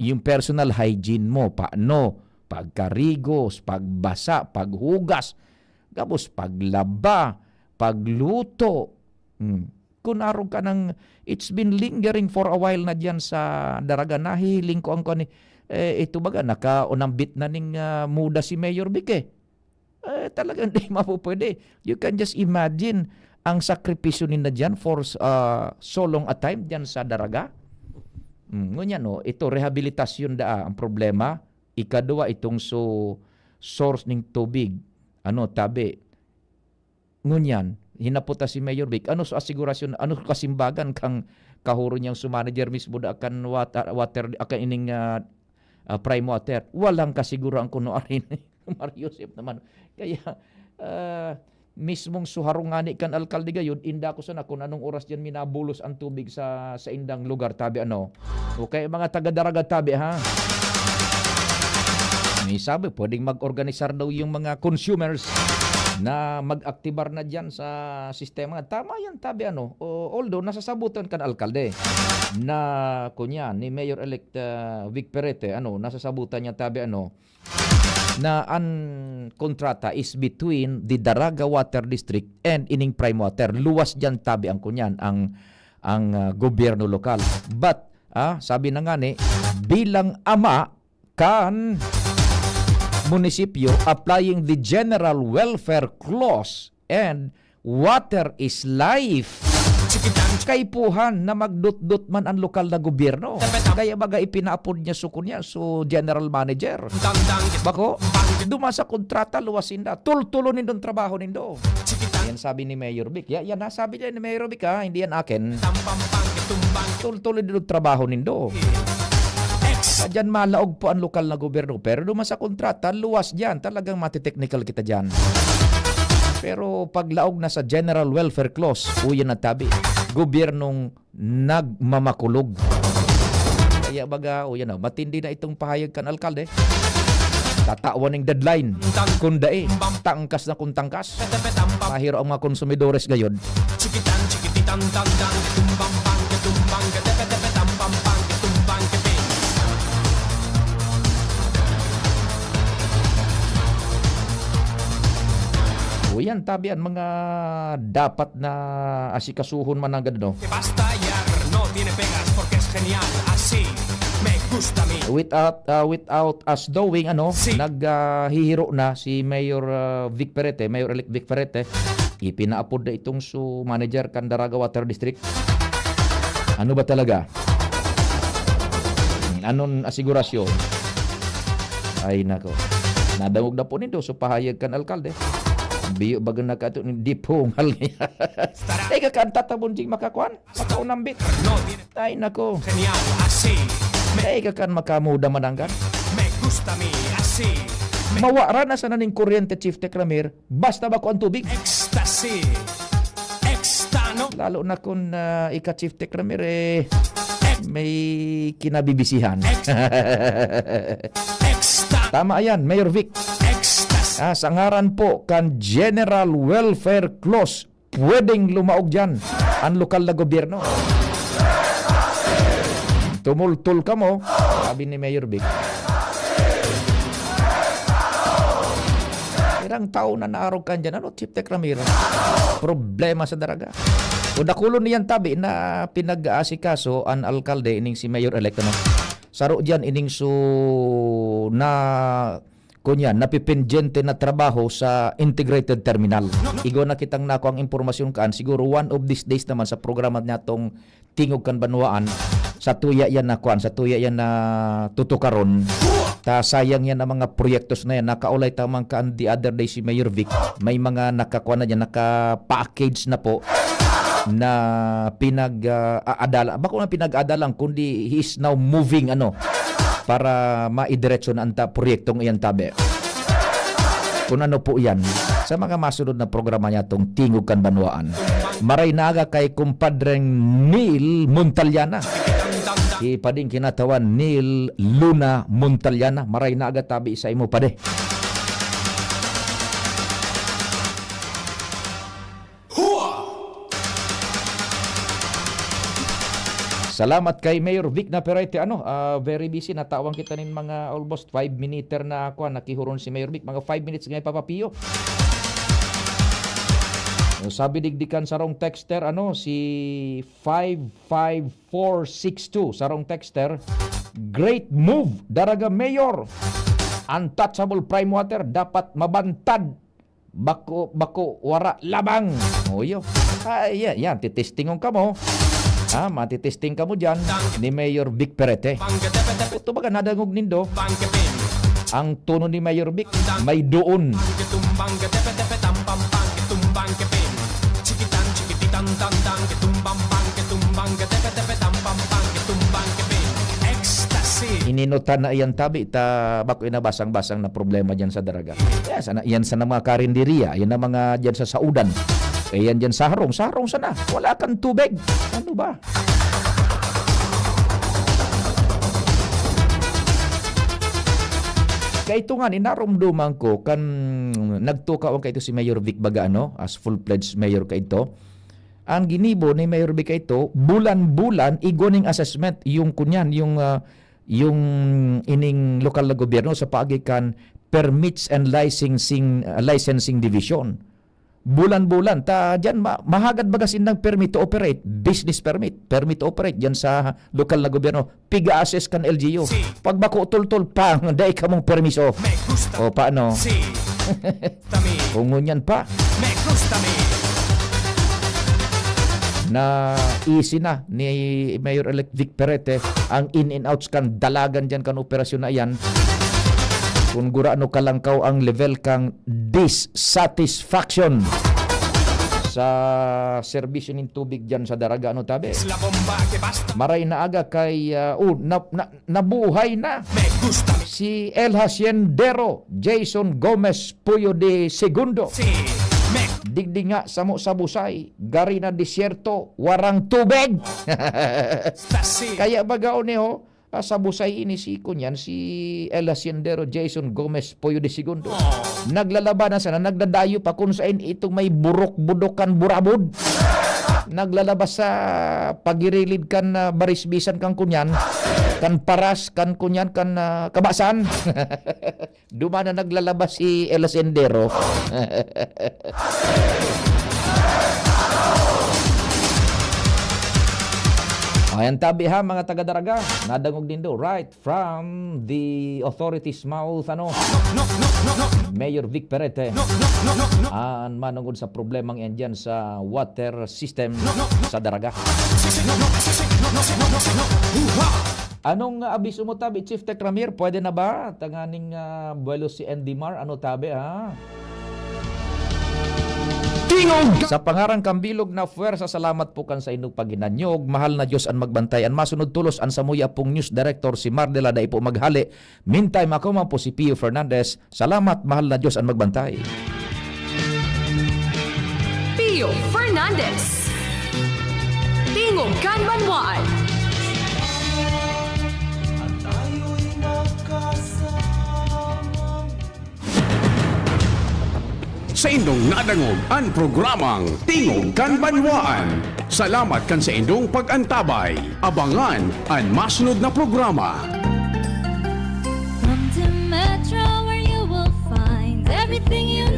yung personal hygiene mo, paano? Pagkarigos, pagbasa, paghugas, tapos paglaba, pagluto. Kung arog ka ng, it's been lingering for a while na dyan sa Daraga. Nahihiling ko ang ito baga, nakaunambit na ning muda si Mayor Vic talagang hindi mapupwede. You can just imagine ang sakripisyo nila dyan for so long a time dyan sa Daraga. Ngunyan ito, rehabilitasyon ang problema. Ikadua, itong source ng tubig. Tabi. Ngunyan, hinaputa si Mayor Vic. Ano sa asigurasyon, ano kasimbagan kang kahuro niyang sumanager mismo da akan water akan ining prime water. Walang kasiguraan kuno arin. Mario Joseph naman. Kaya mismong suharungani kan alkalde gayud, inda ko sana kung anong oras diyan minabulos ang tubig sa indang lugar Tabi Okay mga taga-Daraga Tabi ha. May sabi, pwedeng mag-organisar daw yung mga consumers na mag-aktibar na dyan sa sistema. Tama yan Tabi although nasasabutan kan alkalde na kunya ni Mayor-elect Vic Perete nasasabutan niya Tabi na ang kontrata is between the Daraga Water District and ining prime water. Luwas dyan Tabi ang kunyan ang gobyerno lokal. But sabi na nga ni, bilang ama kan munisipyo applying the General Welfare Clause and Water is Life. Kaipuhan na magdut-dut man ang lokal na gobyerno. Kaya baga ipinaapod niya so general manager. Bako, dumasa kontrata luwasin na. Tultulo nindong trabaho nindo. Yan sabi ni Mayor Vic. Yan sabi niya ni Mayor Vic hindi yan akin. Tultulo nindong trabaho nindo. Diyan malaog po ang lokal na gobyerno. Pero dumasa kontrata, luwas diyan. Talagang mati-technical kita diyan. Pero paglaog na sa General Welfare Clause, uyan na tabi, gobyernong nagmamakulog. Kaya baga, uyan na, matindi na itong pahayag kan alkalde. Tatawan ng deadline. Kundae, tangkas na kung tangkas. Mahiro ang mga konsumidores gayon. Yan tabi ang mga dapat na asikasuhon man ang gano'n. Without us doing naghihiro na si Mayor Vic Perete, Mayor-elect Vic Perete, ipinaapod na itong manager kan Daraga Water District. Ano ba talaga? Anong asigurasyon? Ay nako. Nadamog na po nito pahayag kan alkalde. Biyo baga nakato ni dipungal niya. Ay kakanta tabon jing makakuan. Makaunambit. Ay nako. Ay kakan makamuda mananggan. Mawara na sa naning kuryente, Chief Tekramir, basta ba ko ang tubig? Ecstasy. Lalo na kung ika-Chief Tekramir may kinabibisihan. Tama yan, Mayor Vic. Sa ngaran po kan General Welfare Clause, pwedeng lumaog dyan ang lokal na gobyerno. Tumultul ka mo, sabi ni Mayor Vic. Irang taon na naarog ka dyan. Chief Tekramir? Problema sa Daraga. O nakulon niyan tabi na pinag-aasikaso ang alkalde ining si Mayor-elect. Saro dyan ining na kunyan, napipindyente na trabaho sa integrated terminal. Igo na kitang nako ang impormasyon kaan. Siguro one of these days naman sa programa niya tong Tingog kan Banwaan. Sa tuya yan na kuan, sa tuya yan na tutukaron. Ta sayang yan ang mga proyektos na yan. Nakaulay tamang kaan the other day si Mayor Vic. May mga nakakuan na dyan, naka-package na po na pinag-adala. Bako na pinag-adalang kundi he is now moving para maidiretso na ang proyektong iyan tabi. Kung ano po yan, sa mga masunod na programa niya itong Tingog kan Banwaan. Maray naga kay kumpadreng Neil Montalyana. Ipading kinatawan Neil Luna Montalyana. Maray naga tabi sa imo pade. Salamat kay Mayor Vic na Perete. Very busy. Natawang kita nin mga almost 5 minutes na ako. Nakihuron si Mayor Vic. Mga 5 minutes ngayon papapiyo. Sabi digdikan sa rong texter, si 55462. Sa rong texter, great move, Daraga Mayor. Untouchable prime water, dapat mabantad. Bako, wara, labang. Oyo. Yan, titestingon ka mo. Matitesting ka mo dyan ni Mayor Vic Perete. Ito baga nadangog nindo. Ang tono ni Mayor Vic may doon. Ininutan na iyan tabi bako inabasang-basang na problema dyan sa Daraga. Yan sa mga karinderiya, yan na mga dyan sa saudan. Yan dyan sarong sana. Wala kang tubig. Ano ba? Kaya ito nga, ninarumduman ko kan nagtukaon ka ito si Mayor Vic baga as full-fledged mayor ka ito. Ang ginibo ni Mayor Vic ito, bulan-bulan igoning assessment yung kunyan, yung ining lokal na gobyerno sa paagikan permits and licensing division. bulan-bulan ta diyan mahagad bagasin ng permit to operate, business permit to operate diyan sa lokal na gobyerno, piga-assess kan LGU. Pag bako tol-tol pang dai ka mong permiso. O paano? Kung ngunyan pa. Na easy na ni Mayor-elect Vic Perete ang in and outs kan dalagan diyan kan operasyon na yan. Kung gurano kalangkaw ang level kang dissatisfaction sa serbisyo ng tubig dyan sa Daraga, ano tabi? Maray na aga kay nabuhay na si El Haciendero Jason Gomez Puyo de Segundo. Digdi nga sa busay, gari na disyerto, warang tubig. Kaya bagaw niyo, sa busay ini si kunyan, si El Haciendero Jason Gomez Puyo de Segundo. Naglalabanan sana, nagdadayo pa kung saan itong may burok-budokan burabod. Naglalabas sa pagirilid kan barisbisan kang kunyan, kan paras kan kunyan kan kabasan. Dumana naglalabas si El Haciendero. Ayan tabi ha mga taga-Daraga, nadangog din do right from the authorities mouth Mayor Vic Perete an manungod sa problemang yan dyan sa water system sa Daraga. Anong abiso mo tabi Chief Tech Ramir? Pwede na ba tanganing buwelo si Andy Mar? Ano tabi ha? Tingog! Sa pangarang kambilog na fuwersa, salamat po kan sa inyong paghinanyog. Mahal na Diyos ang magbantay. Ang masunod tulos ang samuya pong news director si Mardela Day po maghali. Meantime, ako man po si Pio Fernandez. Salamat, mahal na Diyos ang magbantay. Pio Fernandez. Tingog Kanbanwaan. Sa indong nadangog ang programang Tingog Kanbanwaan. Salamat kan sa indong pag-antabay. Abangan ang masunod na programa. Come to Metro where you will find everything you